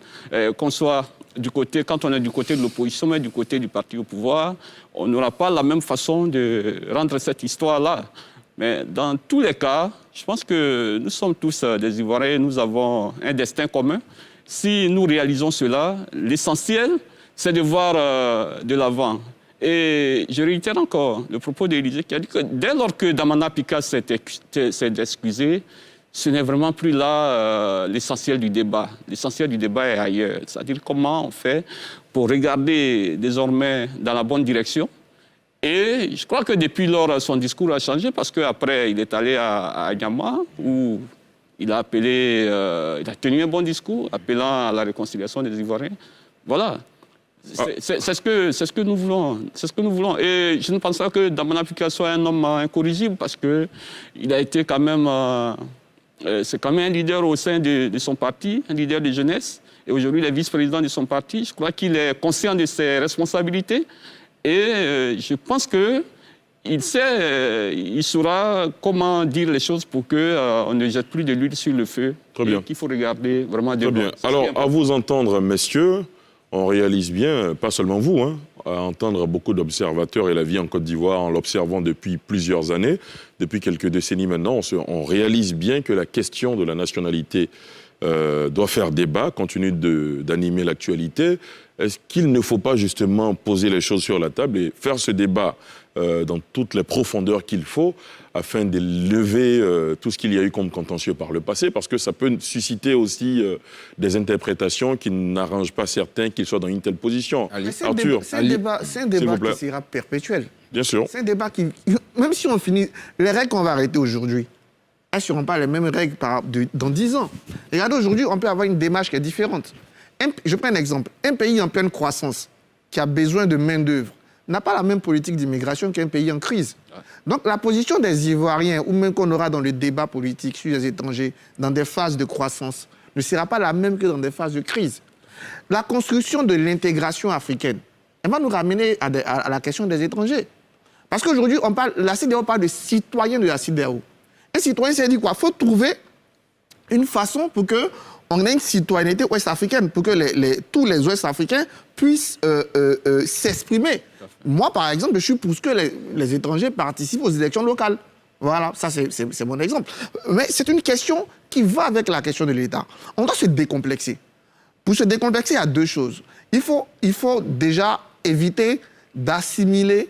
qu'on soit du côté, quand on est du côté de l'opposition, mais du côté du parti au pouvoir, on n'aura pas la même façon de rendre cette histoire-là. Mais dans tous les cas, je pense que nous sommes tous des Ivoiriens, nous avons un destin commun. Si nous réalisons cela, l'essentiel, c'est de voir de l'avant. Et je réitère encore le propos d'Élisée qui a dit que dès lors que Damana Picasse s'est excusé, ce n'est vraiment plus là l'essentiel du débat. L'essentiel du débat est ailleurs. C'est-à-dire comment on fait pour regarder désormais dans la bonne direction. Et je crois que depuis lors, son discours a changé parce qu'après, il est allé à Nyama où il a appelé, il a tenu un bon discours appelant à la réconciliation des Ivoiriens. Voilà. C'est ce que nous voulons. C'est ce que nous voulons. Et je ne pense pas que Damana Picasse soit un homme incorrigible parce qu'il a été quand même... c'est quand même un leader au sein de son parti, un leader de jeunesse. Et aujourd'hui, il est vice-président de son parti. Je crois qu'il est conscient de ses responsabilités. Et je pense qu'il sait, il saura comment dire les choses pour qu'on ne jette plus de l'huile sur le feu. Très bien. Qu'il faut regarder vraiment de Très bien. Alors, à vous entendre, messieurs, on réalise bien, pas seulement vous, hein, à entendre beaucoup d'observateurs et la vie en Côte d'Ivoire en l'observant depuis plusieurs années, depuis quelques décennies maintenant, on réalise bien que la question de la nationalité doit faire débat, continue d'animer l'actualité. Est-ce qu'il ne faut pas justement poser les choses sur la table et faire ce débat dans toutes les profondeurs qu'il faut afin de lever tout ce qu'il y a eu comme contentieux par le passé, parce que ça peut susciter aussi des interprétations qui n'arrangent pas certains qu'ils soient dans une telle position. Arthur, c'est un débat qui sera perpétuel. Bien sûr. C'est un débat qui, même si on finit, les règles qu'on va arrêter aujourd'hui, elles ne seront pas les mêmes règles dans 10 ans. Regardez, aujourd'hui, on peut avoir une démarche qui est différente. Je prends un exemple. Un pays en pleine croissance, qui a besoin de main-d'œuvre, n'a pas la même politique d'immigration qu'un pays en crise. Donc la position des Ivoiriens, ou même qu'on aura dans le débat politique sur les étrangers, dans des phases de croissance, ne sera pas la même que dans des phases de crise. La construction de l'intégration africaine, elle va nous ramener à la question des étrangers. Parce qu'aujourd'hui, la CEDEAO parle de citoyens de la CEDEAO. Un citoyen, c'est dit quoi? Il faut trouver une façon pour qu'on ait une citoyenneté ouest-africaine, pour que tous les ouest-africains puissent s'exprimer. Moi, par exemple, je suis pour que les étrangers participent aux élections locales. Voilà, ça c'est mon exemple. Mais c'est une question qui va avec la question de l'État. On doit se décomplexer. Pour se décomplexer, il y a deux choses. Il faut déjà éviter d'assimiler,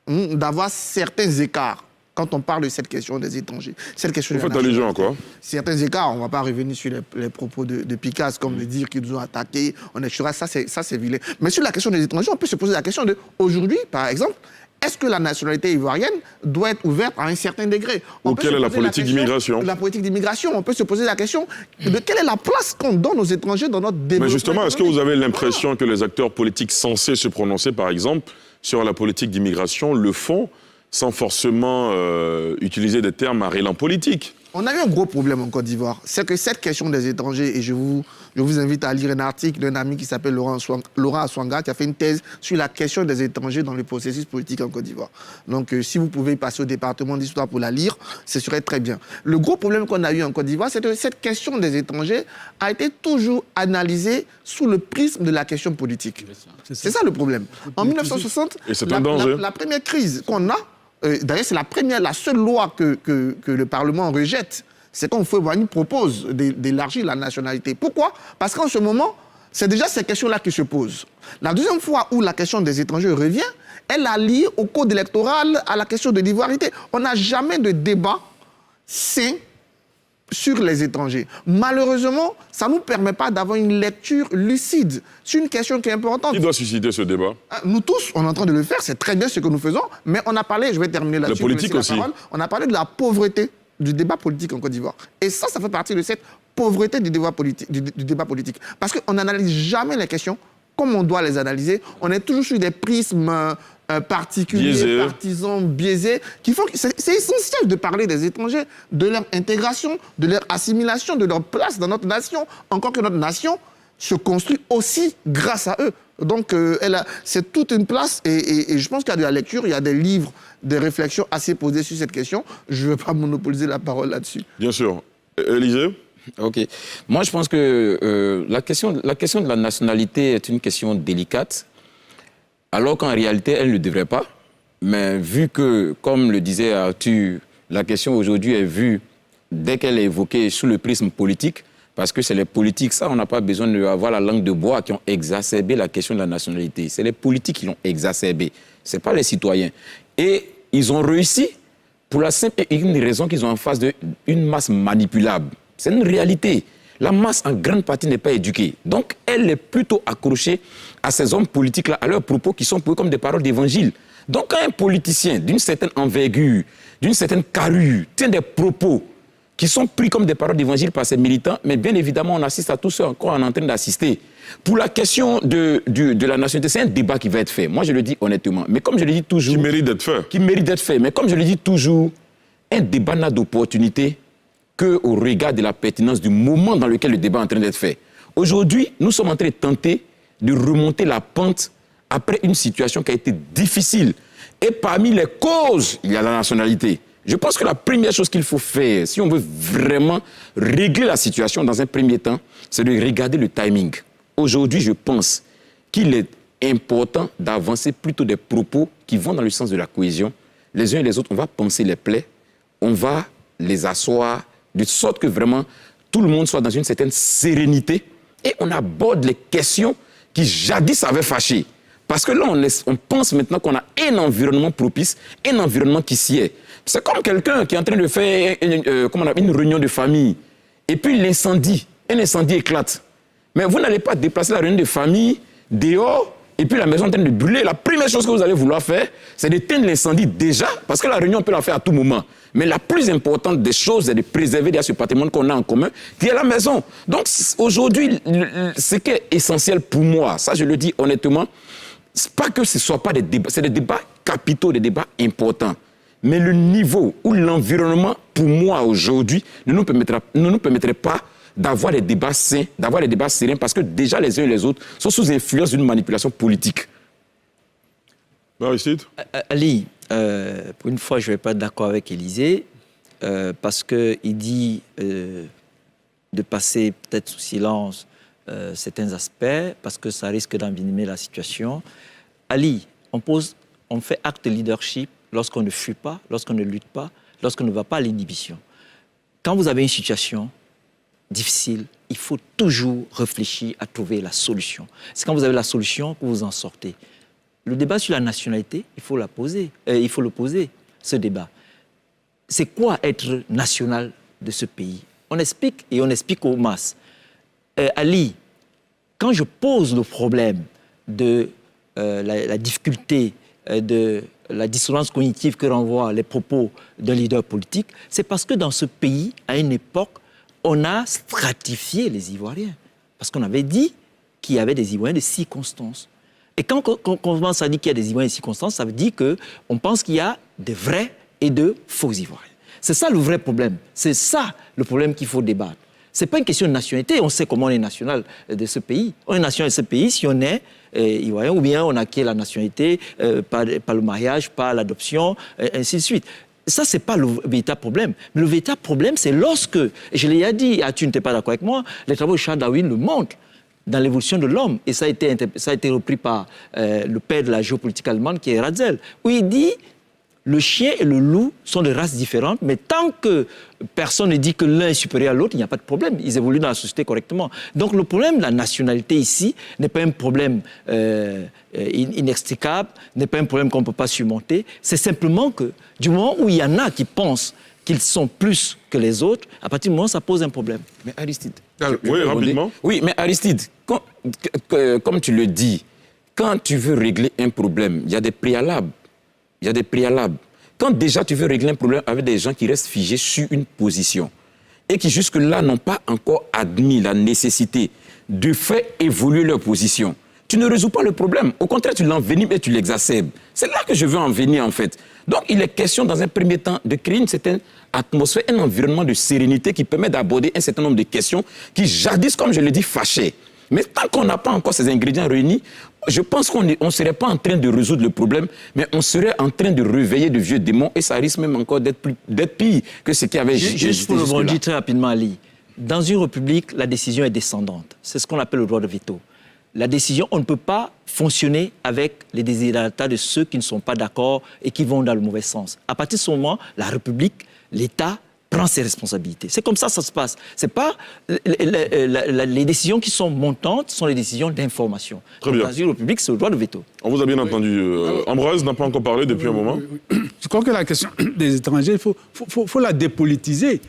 d'avoir certains écarts quand on parle de cette question des étrangers. Cette question Vous faites allusion à quoi? Certains écarts, on ne va pas revenir sur les propos de Picasso, comme de dire qu'ils nous ont attaqués, ça c'est vilain. Mais sur la question des étrangers, on peut se poser la question de, aujourd'hui, par exemple, est-ce que la nationalité ivoirienne doit être ouverte à un certain degré? Ou quelle est la politique d'immigration? La politique d'immigration, on peut se poser la question de quelle est la place qu'on donne aux étrangers dans notre développement. Mais justement, est-ce que vous avez l'impression Voilà. que les acteurs politiques censés se prononcer, par exemple, sur la politique d'immigration le font sans forcément utiliser des termes à rélan politique? On a eu un gros problème en Côte d'Ivoire. C'est que cette question des étrangers, et je vous invite à lire un article d'un ami qui s'appelle Laurent Aswanga, qui a fait une thèse sur la question des étrangers dans le processus politique en Côte d'Ivoire. Donc, si vous pouvez passer au département d'histoire pour la lire, ce serait très bien. Le gros problème qu'on a eu en Côte d'Ivoire, c'est que cette question des étrangers a été toujours analysée sous le prisme de la question politique. C'est ça le problème. En 1960, Et c'est un danger. la première crise qu'on a, d'ailleurs, c'est la seule loi que le Parlement rejette. C'est quand Houphouët-Boigny propose d'élargir la nationalité. Pourquoi? Parce qu'en ce moment, c'est déjà ces questions-là qui se posent. La deuxième fois où la question des étrangers revient, elle a lié au code électoral, à la question de l'ivoirité. On n'a jamais de débat sain sur les étrangers. Malheureusement, ça ne nous permet pas d'avoir une lecture lucide sur une question qui est importante. Qui doit susciter ce débat? Nous tous, on est en train de le faire, c'est très bien ce que nous faisons, mais on a parlé, je vais terminer là-dessus. La politique aussi. On a parlé de la pauvreté du débat politique en Côte d'Ivoire. Et ça fait partie de cette pauvreté du débat politique. Parce qu'on n'analyse jamais les questions comme on doit les analyser. On est toujours sur des prismes particuliers, biaisés, partisans, biaisés, c'est essentiel de parler des étrangers, de leur intégration, de leur assimilation, de leur place dans notre nation, encore que notre nation se construit aussi grâce à eux. Donc, c'est toute une place et je pense qu'il y a de la lecture, il y a des livres, des réflexions assez posées sur cette question. Je ne veux pas monopoliser la parole là-dessus. Bien sûr. Élisée? Ok. Moi, je pense que la question de la nationalité est une question délicate, alors qu'en réalité, elle ne devrait pas. Mais vu que, comme le disait Arthur, la question aujourd'hui est vue dès qu'elle est évoquée sous le prisme politique, parce que c'est les politiques, ça, on n'a pas besoin d'avoir la langue de bois qui ont exacerbé la question de la nationalité. C'est les politiques qui l'ont exacerbé, ce n'est pas les citoyens. Et ils ont réussi pour la simple et unique raison qu'ils ont en face d'une masse manipulable. C'est une réalité. La masse, en grande partie, n'est pas éduquée. Donc, elle est plutôt accrochée à ces hommes politiques-là, à leurs propos qui sont comme des paroles d'évangile. Donc, quand un politicien d'une certaine envergure, d'une certaine carrure, tient des propos qui sont pris comme des paroles d'évangile par ses militants, mais bien évidemment, on assiste à tout ce à quoi on est en train d'assister. Pour la question de la nationalité, c'est un débat qui va être fait. Moi, je le dis honnêtement. Mais comme je le dis toujours... Qui mérite d'être fait. Qui mérite d'être fait. Mais comme je le dis toujours, un débat n'a d'opportunité qu'au regard de la pertinence du moment dans lequel le débat est en train d'être fait. Aujourd'hui, nous sommes en train de tenter de remonter la pente après une situation qui a été difficile. Et parmi les causes, il y a la nationalité. Je pense que la première chose qu'il faut faire, si on veut vraiment régler la situation dans un premier temps, c'est de regarder le timing. Aujourd'hui, je pense qu'il est important d'avancer plutôt des propos qui vont dans le sens de la cohésion. Les uns et les autres, on va penser les plaies, on va les asseoir, de sorte que vraiment tout le monde soit dans une certaine sérénité et on aborde les questions qui jadis avaient fâché. Parce que là, on pense maintenant qu'on a un environnement propice, un environnement qui s'y est. C'est comme quelqu'un qui est en train de faire une réunion de famille et puis un incendie éclate. Mais vous n'allez pas déplacer la réunion de famille dehors et puis la maison est en train de brûler. La première chose que vous allez vouloir faire, c'est d'éteindre l'incendie déjà, parce que la réunion, on peut la faire à tout moment. Mais la plus importante des choses, c'est de préserver ce patrimoine qu'on a en commun, qui est la maison. Donc aujourd'hui, ce qui est essentiel pour moi, ça je le dis honnêtement, c'est pas que ce ne soit pas des débats, c'est des débats capitaux, des débats importants. Mais le niveau ou l'environnement, pour moi aujourd'hui, ne nous permettrait pas d'avoir des débats sains, d'avoir des débats sereins, parce que déjà les uns et les autres sont sous influence d'une manipulation politique. Aristide? Ali, pour une fois, je ne vais pas être d'accord avec Élisée, parce qu'il dit de passer peut-être sous silence certains aspects, parce que ça risque d'envenimer la situation. Ali, on fait acte de leadership lorsqu'on ne fuit pas, lorsqu'on ne lutte pas, lorsqu'on ne va pas à l'inhibition. Quand vous avez une situation difficile, il faut toujours réfléchir à trouver la solution. C'est quand vous avez la solution que vous en sortez. Le débat sur la nationalité, il faut le poser, ce débat. C'est quoi être national de ce pays? On explique et on explique aux masses. Ali, quand je pose le problème de la difficulté, de la dissonance cognitive que renvoient les propos d'un leader politique, c'est parce que dans ce pays, à une époque, on a stratifié les Ivoiriens. Parce qu'on avait dit qu'il y avait des Ivoiriens de circonstances. Et quand on commence à dire qu'il y a des Ivoiriens de circonstances, ça veut dire qu'on pense qu'il y a de vrais et de faux Ivoiriens. C'est ça le vrai problème. C'est ça le problème qu'il faut débattre. Ce n'est pas une question de nationalité. On sait comment on est national de ce pays. On est national de ce pays si on est Ivoirien ou bien on acquiert la nationalité par le mariage, par l'adoption, ainsi de suite. Ça, ce n'est pas le véritable problème. Mais le véritable problème, c'est lorsque, et je l'ai dit, tu n'étais pas d'accord avec moi, les travaux de Charles Darwin le montrent dans l'évolution de l'homme. Et ça a été repris par le père de la géopolitique allemande, qui est Ratzel, où il dit le chien et le loup sont de races différentes, mais tant que personne ne dit que l'un est supérieur à l'autre, il n'y a pas de problème. Ils évoluent dans la société correctement. Donc le problème de la nationalité ici n'est pas un problème inextricable, n'est pas un problème qu'on ne peut pas surmonter. C'est simplement que du moment où il y en a qui pensent qu'ils sont plus que les autres, à partir du moment où ça pose un problème. Mais Aristide... Oui, rapidement. Oui, mais Aristide, comme tu le dis, quand tu veux régler un problème, il y a des préalables. Il y a des préalables. Quand déjà tu veux régler un problème avec des gens qui restent figés sur une position et qui jusque-là n'ont pas encore admis la nécessité de faire évoluer leur position, tu ne résous pas le problème. Au contraire, tu l'envenimes et tu l'exacerbes. C'est là que je veux en venir en fait. Donc il est question dans un premier temps de créer une certaine atmosphère, un environnement de sérénité qui permet d'aborder un certain nombre de questions qui jadis, comme je l'ai dit, fâchaient. Mais tant qu'on n'a pas encore ces ingrédients réunis, je pense qu'on ne serait pas en train de résoudre le problème, mais on serait en train de réveiller de vieux démons et ça risque même encore d'être pire que ce qui avait existé. Juste pour le rebondir très rapidement, Ali. Dans une république, la décision est descendante. C'est ce qu'on appelle le droit de veto. La décision, on ne peut pas fonctionner avec les desiderata de ceux qui ne sont pas d'accord et qui vont dans le mauvais sens. À partir de ce moment, la République, l'État prend ses responsabilités. C'est comme ça que ça se passe. C'est pas les décisions qui sont montantes, sont les décisions d'information. Très bien. Dans une république, c'est le droit de veto. On vous a bien entendu. Ambroise n'a pas encore parlé depuis un moment. Je crois que la question des étrangers, il faut la dépolitiser.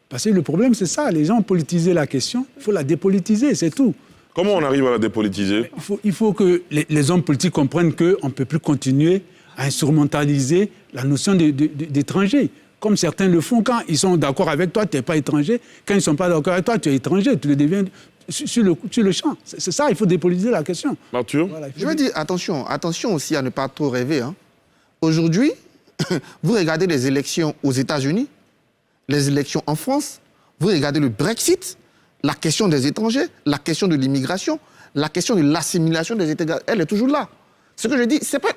Parce que le problème, c'est ça. Les gens ont politisé la question. Il faut la dépolitiser, c'est tout. Comment on arrive à la dépolitiser? Il faut que les hommes politiques comprennent qu'on ne peut plus continuer à instrumentaliser la notion d'étranger. Comme certains le font, quand ils sont d'accord avec toi, tu n'es pas étranger. Quand ils ne sont pas d'accord avec toi, tu es étranger. Tu le deviens sur le champ. C'est ça, il faut dépolitiser la question. Arthur? Voilà, je veux dire, attention aussi à ne pas trop rêver. Hein. Aujourd'hui, vous regardez les élections aux États-Unis, les élections en France, vous regardez le Brexit, la question des étrangers, la question de l'immigration, la question de l'assimilation des étrangers, elle est toujours là. Ce que je dis, c'est pas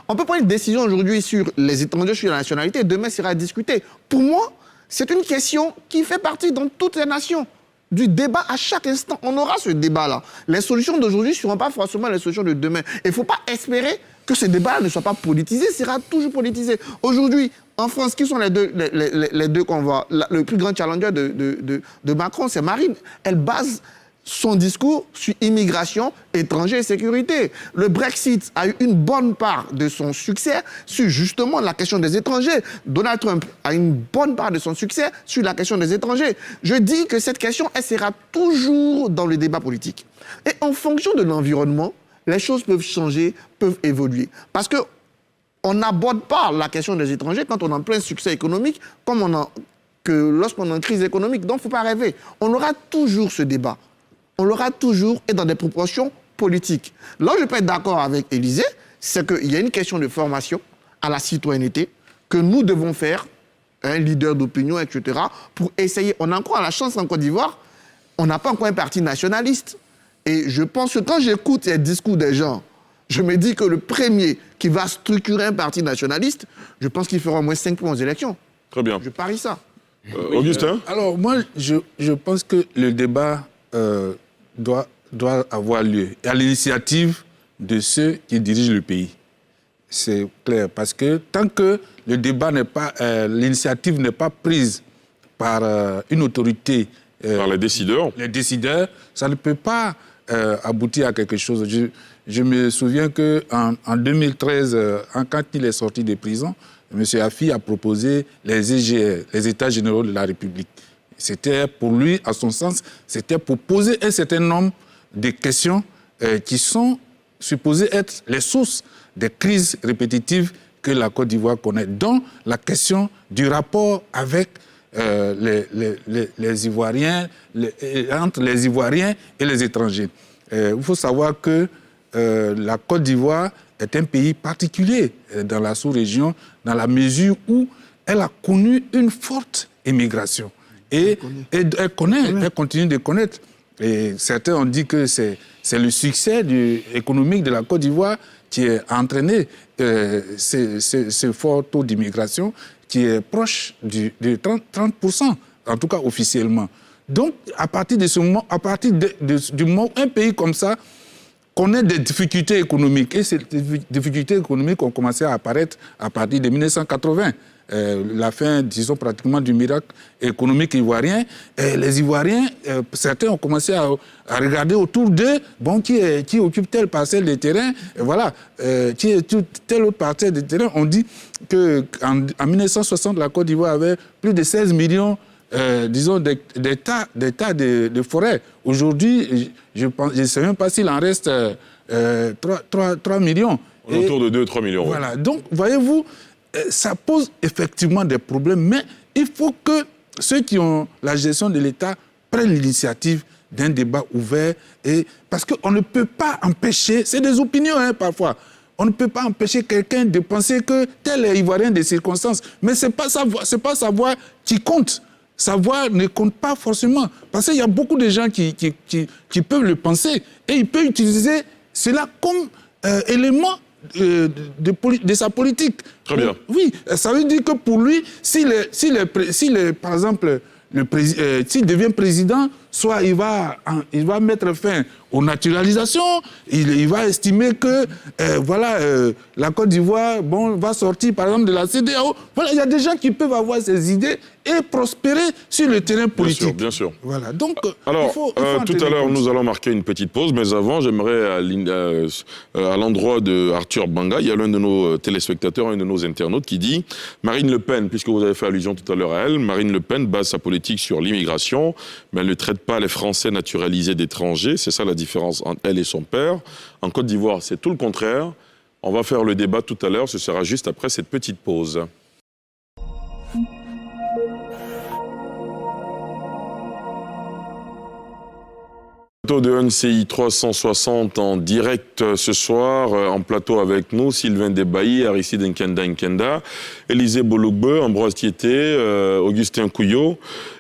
on peut prendre une décision aujourd'hui sur les étrangers, sur la nationalité, demain sera discuté. Pour moi, c'est une question qui fait partie dans toutes les nations. Du débat à chaque instant, on aura ce débat-là. Les solutions d'aujourd'hui ne seront pas forcément les solutions de demain. Il ne faut pas espérer que ce débat ne soit pas politisé, il sera toujours politisé. Aujourd'hui, en France, qui sont les deux qu'on voit? Le plus grand challenger de Macron, c'est Marine. Elle base son discours sur immigration, étrangers et sécurité. Le Brexit a eu une bonne part de son succès sur justement la question des étrangers. Donald Trump a une bonne part de son succès sur la question des étrangers. Je dis que cette question, elle sera toujours dans le débat politique. Et en fonction de l'environnement, les choses peuvent changer, peuvent évoluer. Parce que on n'aborde pas la question des étrangers quand on est en plein succès économique, comme lorsqu'on est en crise économique. Donc, il ne faut pas rêver. On aura toujours ce débat. On l'aura toujours et dans des proportions politiques. Là où je peux être d'accord avec Élysée, c'est qu'il y a une question de formation à la citoyenneté que nous devons faire, un leader d'opinion, etc., pour essayer. On a encore la chance en Côte d'Ivoire, on n'a pas encore un parti nationaliste. Et je pense que quand j'écoute les discours des gens, je me dis que le premier qui va structurer un parti nationaliste, je pense qu'il fera au moins 5 points aux élections. Très bien. Je parie ça. Augustin? Alors moi, je pense que le débat doit avoir lieu à l'initiative de ceux qui dirigent le pays. c'est clair. Parce que tant que le débat n'est pas, l'initiative n'est pas prise par une autorité, par les décideurs, ça ne peut pas aboutir à quelque chose. Je me souviens qu'en 2013, quand il est sorti de prison, M. Afi a proposé les EGR, les États généraux de la République. C'était pour lui, à son sens, c'était pour poser un certain nombre de questions qui sont supposées être les sources des crises répétitives que la Côte d'Ivoire connaît, dont la question du rapport avec les Ivoiriens, entre les Ivoiriens et les étrangers. Il faut savoir que la Côte d'Ivoire est un pays particulier dans la sous-région, dans la mesure où elle a connu une forte émigration. Et elle continue de connaître. Et certains ont dit que c'est le succès économique de la Côte d'Ivoire qui a entraîné ce fort taux d'immigration qui est proche de 30%, en tout cas officiellement. Donc, à partir de ce moment, du moment où un pays comme ça connaît des difficultés économiques, et ces difficultés économiques ont commencé à apparaître à partir de 1980, la fin, disons, pratiquement du miracle économique ivoirien. Et les Ivoiriens, certains ont commencé à regarder autour d'eux, qui occupe telle parcelle de terrain, et voilà, qui est telle autre parcelle de terrain. On dit qu'en 1960, la Côte d'Ivoire avait plus de 16 millions disons, des tas de forêts. Aujourd'hui, je ne sais même pas s'il en reste 3 millions. Autour de 2-3 millions. Voilà. Oui. Donc, voyez-vous, ça pose effectivement des problèmes, mais il faut que ceux qui ont la gestion de l'État prennent l'initiative d'un débat ouvert, parce qu'on ne peut pas empêcher, c'est des opinions parfois, on ne peut pas empêcher quelqu'un de penser que tel est Ivoirien des circonstances, mais ce n'est pas sa voix qui compte. Sa voix ne compte pas forcément, parce qu'il y a beaucoup de gens qui peuvent le penser, et il peut utiliser cela comme élément de sa politique. Très bien. Oui, ça veut dire que pour lui, par exemple, s'il devient président, soit il va mettre fin aux naturalisations, il va estimer que la Côte d'Ivoire va sortir par exemple de la CEDEAO. Voilà, il y a des gens qui peuvent avoir ces idées et prospérer sur le terrain politique. Bien sûr. Voilà. Donc, alors, tout à l'heure, nous allons marquer une petite pause, mais avant, j'aimerais, à l'endroit de Arthur Banga, il y a l'un de nos téléspectateurs, un de nos internautes qui dit « Marine Le Pen, puisque vous avez fait allusion tout à l'heure à elle, Marine Le Pen base sa politique sur l'immigration, mais elle ne traite pas les Français naturalisés d'étrangers. C'est ça la différence entre elle et son père. En Côte d'Ivoire, c'est tout le contraire. On va faire le débat tout à l'heure. Ce sera juste après cette petite pause. De NCI 360 en direct ce soir, en plateau avec nous, Sylvain Debailly, Aristide Nkenda, Élisée Bologbe, Ambroise Tieté, Augustin Couillot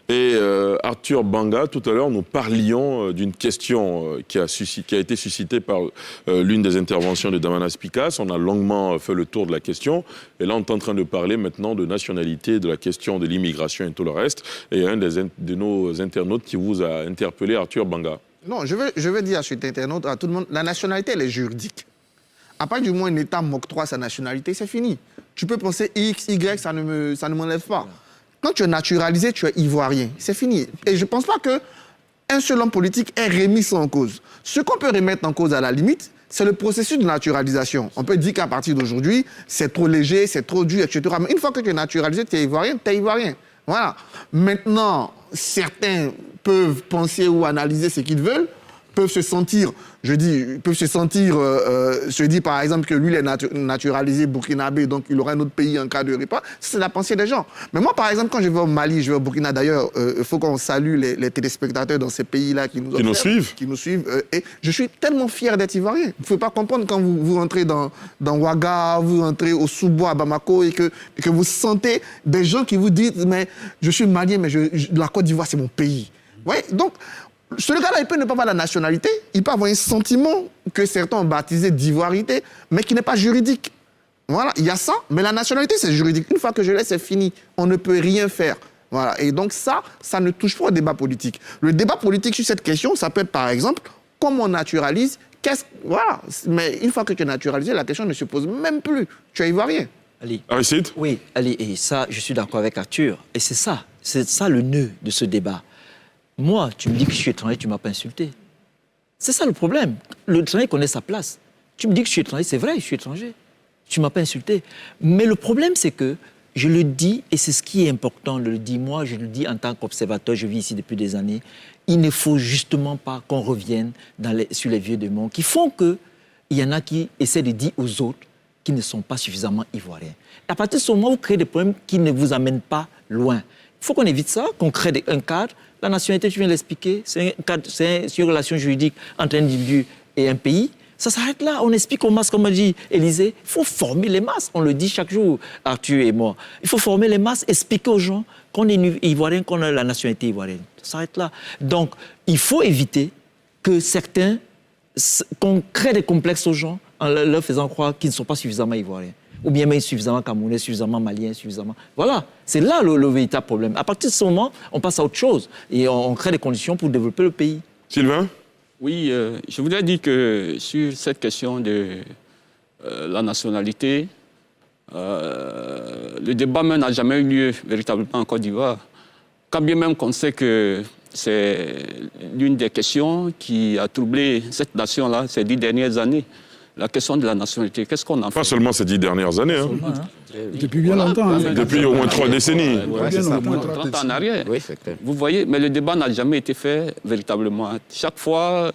et Arthur Banga. Tout à l'heure, nous parlions d'une question qui a été suscitée par l'une des interventions de Damanas Picas. On a longuement fait le tour de la question. Et là, on est en train de parler maintenant de nationalité, de la question de l'immigration et tout le reste. Et il y a un de nos internautes qui vous a interpellé, Arthur Banga. Non, je veux dire à cet internaute, à tout le monde, la nationalité, elle est juridique. À partir du moment où un État m'octroie sa nationalité, c'est fini. Tu peux penser X, Y, ça ne m'enlève pas. Quand tu es naturalisé, tu es ivoirien. C'est fini. Et je ne pense pas qu'un seul homme politique ait remis ça en cause. Ce qu'on peut remettre en cause à la limite, c'est le processus de naturalisation. On peut dire qu'à partir d'aujourd'hui, c'est trop léger, c'est trop dur, etc. Mais une fois que tu es naturalisé, tu es ivoirien, tu es ivoirien. Voilà. Maintenant, certains peuvent penser ou analyser ce qu'ils veulent, peuvent se sentir, se dire par exemple que lui, il est naturalisé burkinabé, donc il aura un autre pays en cas de repas. C'est la pensée des gens. Mais moi, par exemple, quand je vais au Mali, je vais au Burkina, d'ailleurs, il faut qu'on salue les téléspectateurs dans ces pays-là qui nous suivent. Et je suis tellement fier d'être ivoirien. Vous ne pouvez pas comprendre quand vous rentrez dans Ouaga, vous rentrez au sous-bois à Bamako et que vous sentez des gens qui vous disent « mais je suis malien, mais la Côte d'Ivoire, c'est mon pays ». Ouais, donc, ce gars-là, il peut ne pas avoir la nationalité, il peut avoir un sentiment que certains ont baptisé d'ivoirité, mais qui n'est pas juridique. Voilà, il y a ça, mais la nationalité, c'est juridique. Une fois que je l'ai, c'est fini. On ne peut rien faire. Voilà, et donc ça ne touche pas au débat politique. Le débat politique sur cette question, ça peut être, par exemple, comment on naturalise Voilà. Mais une fois que tu es naturalisé, la question ne se pose même plus. Tu es ivoirien. Ali. Aristide? Oui, Ali, et ça, je suis d'accord avec Arthur. Et c'est ça le nœud de ce débat. Moi, tu me dis que je suis étranger, tu ne m'as pas insulté. C'est ça le problème. L'étranger connaît sa place. Tu me dis que je suis étranger, c'est vrai, je suis étranger. Tu ne m'as pas insulté. Mais le problème, c'est que je le dis, et c'est ce qui est important de le dire, moi, je le dis en tant qu'observateur, je vis ici depuis des années, il ne faut justement pas qu'on revienne sur les vieux démons qui font qu'il y en a qui essaient de dire aux autres qui ne sont pas suffisamment ivoiriens. Et à partir de ce moment, vous créez des problèmes qui ne vous amènent pas loin. Il faut qu'on évite ça, qu'on crée un cadre. La nationalité, tu viens de l'expliquer, c'est une relation juridique entre un individu et un pays. Ça s'arrête là. On explique aux masses, comme a dit Élysée. Il faut former les masses. On le dit chaque jour, Arthur et moi. Il faut former les masses, expliquer aux gens qu'on est ivoirien, qu'on a la nationalité ivoirienne. Ça s'arrête là. Donc, il faut éviter que certains, qu'on crée des complexes aux gens en leur faisant croire qu'ils ne sont pas suffisamment ivoiriens. Ou bien même suffisamment camerounais, suffisamment maliens, suffisamment... Voilà, c'est là le véritable problème. À partir de ce moment, on passe à autre chose. Et on crée des conditions pour développer le pays. Sylvain? Oui, je voudrais dire que sur cette question de la nationalité, le débat même n'a jamais eu lieu véritablement en Côte d'Ivoire. Quand bien même qu'on sait que c'est l'une des questions qui a troublé cette nation-là ces 10 dernières années. La question de la nationalité, qu'est-ce qu'on en fait? Pas seulement ces 10 dernières années. Hein. Depuis bien longtemps. Hein. Depuis au moins 3 décennies. C'est ça, 30 ans en arrière. Oui, c'est clair. Vous voyez, mais le débat n'a jamais été fait véritablement. Chaque fois,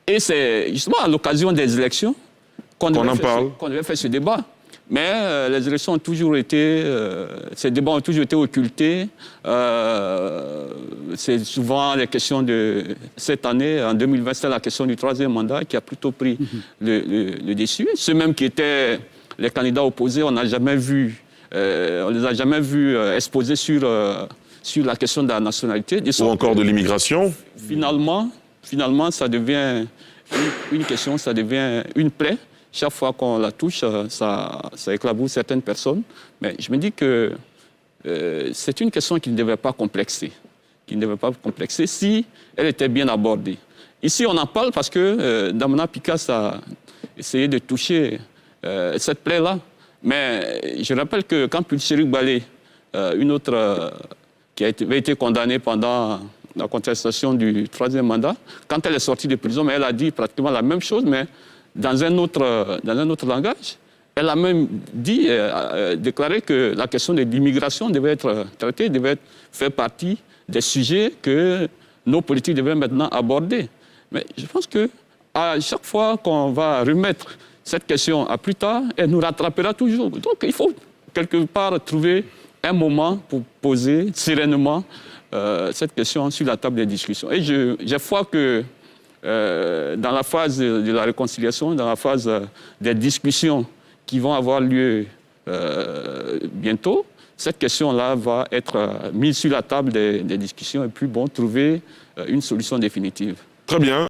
et c'est justement à l'occasion des élections qu'on devait faire ce débat. Mais les élections ont toujours été, ces débats ont toujours été occultés. C'est souvent les questions de cette année, en 2020, c'est la question du 3e mandat qui a plutôt pris le dessus. Ceux même qui étaient les candidats opposés, on n'a jamais vu, on les a jamais vus exposés sur la question de la nationalité. Ou encore de l'immigration. Finalement, ça devient une question, ça devient une plaie. Chaque fois qu'on la touche, ça éclabousse certaines personnes. Mais je me dis que c'est une question qui ne devait pas complexer. Si elle était bien abordée. Ici, on en parle parce que Damana Pikas a essayé de toucher cette plaie-là. Mais je rappelle que quand Pulcherik Balé, une autre qui avait été condamnée pendant la contestation du 3e mandat, quand elle est sortie de prison, mais elle a dit pratiquement la même chose, mais dans un autre langage. Elle a même dit, déclaré que la question de l'immigration devait être traitée, devait faire partie des sujets que nos politiques devaient maintenant aborder. Mais je pense qu'à chaque fois qu'on va remettre cette question à plus tard, elle nous rattrapera toujours. Donc il faut quelque part trouver un moment pour poser sereinement cette question sur la table des discussions. Et j'ai foi que dans la phase de la réconciliation, dans la phase des discussions qui vont avoir lieu bientôt, cette question-là va être mise sur la table des discussions et puis trouver une solution définitive. Très bien.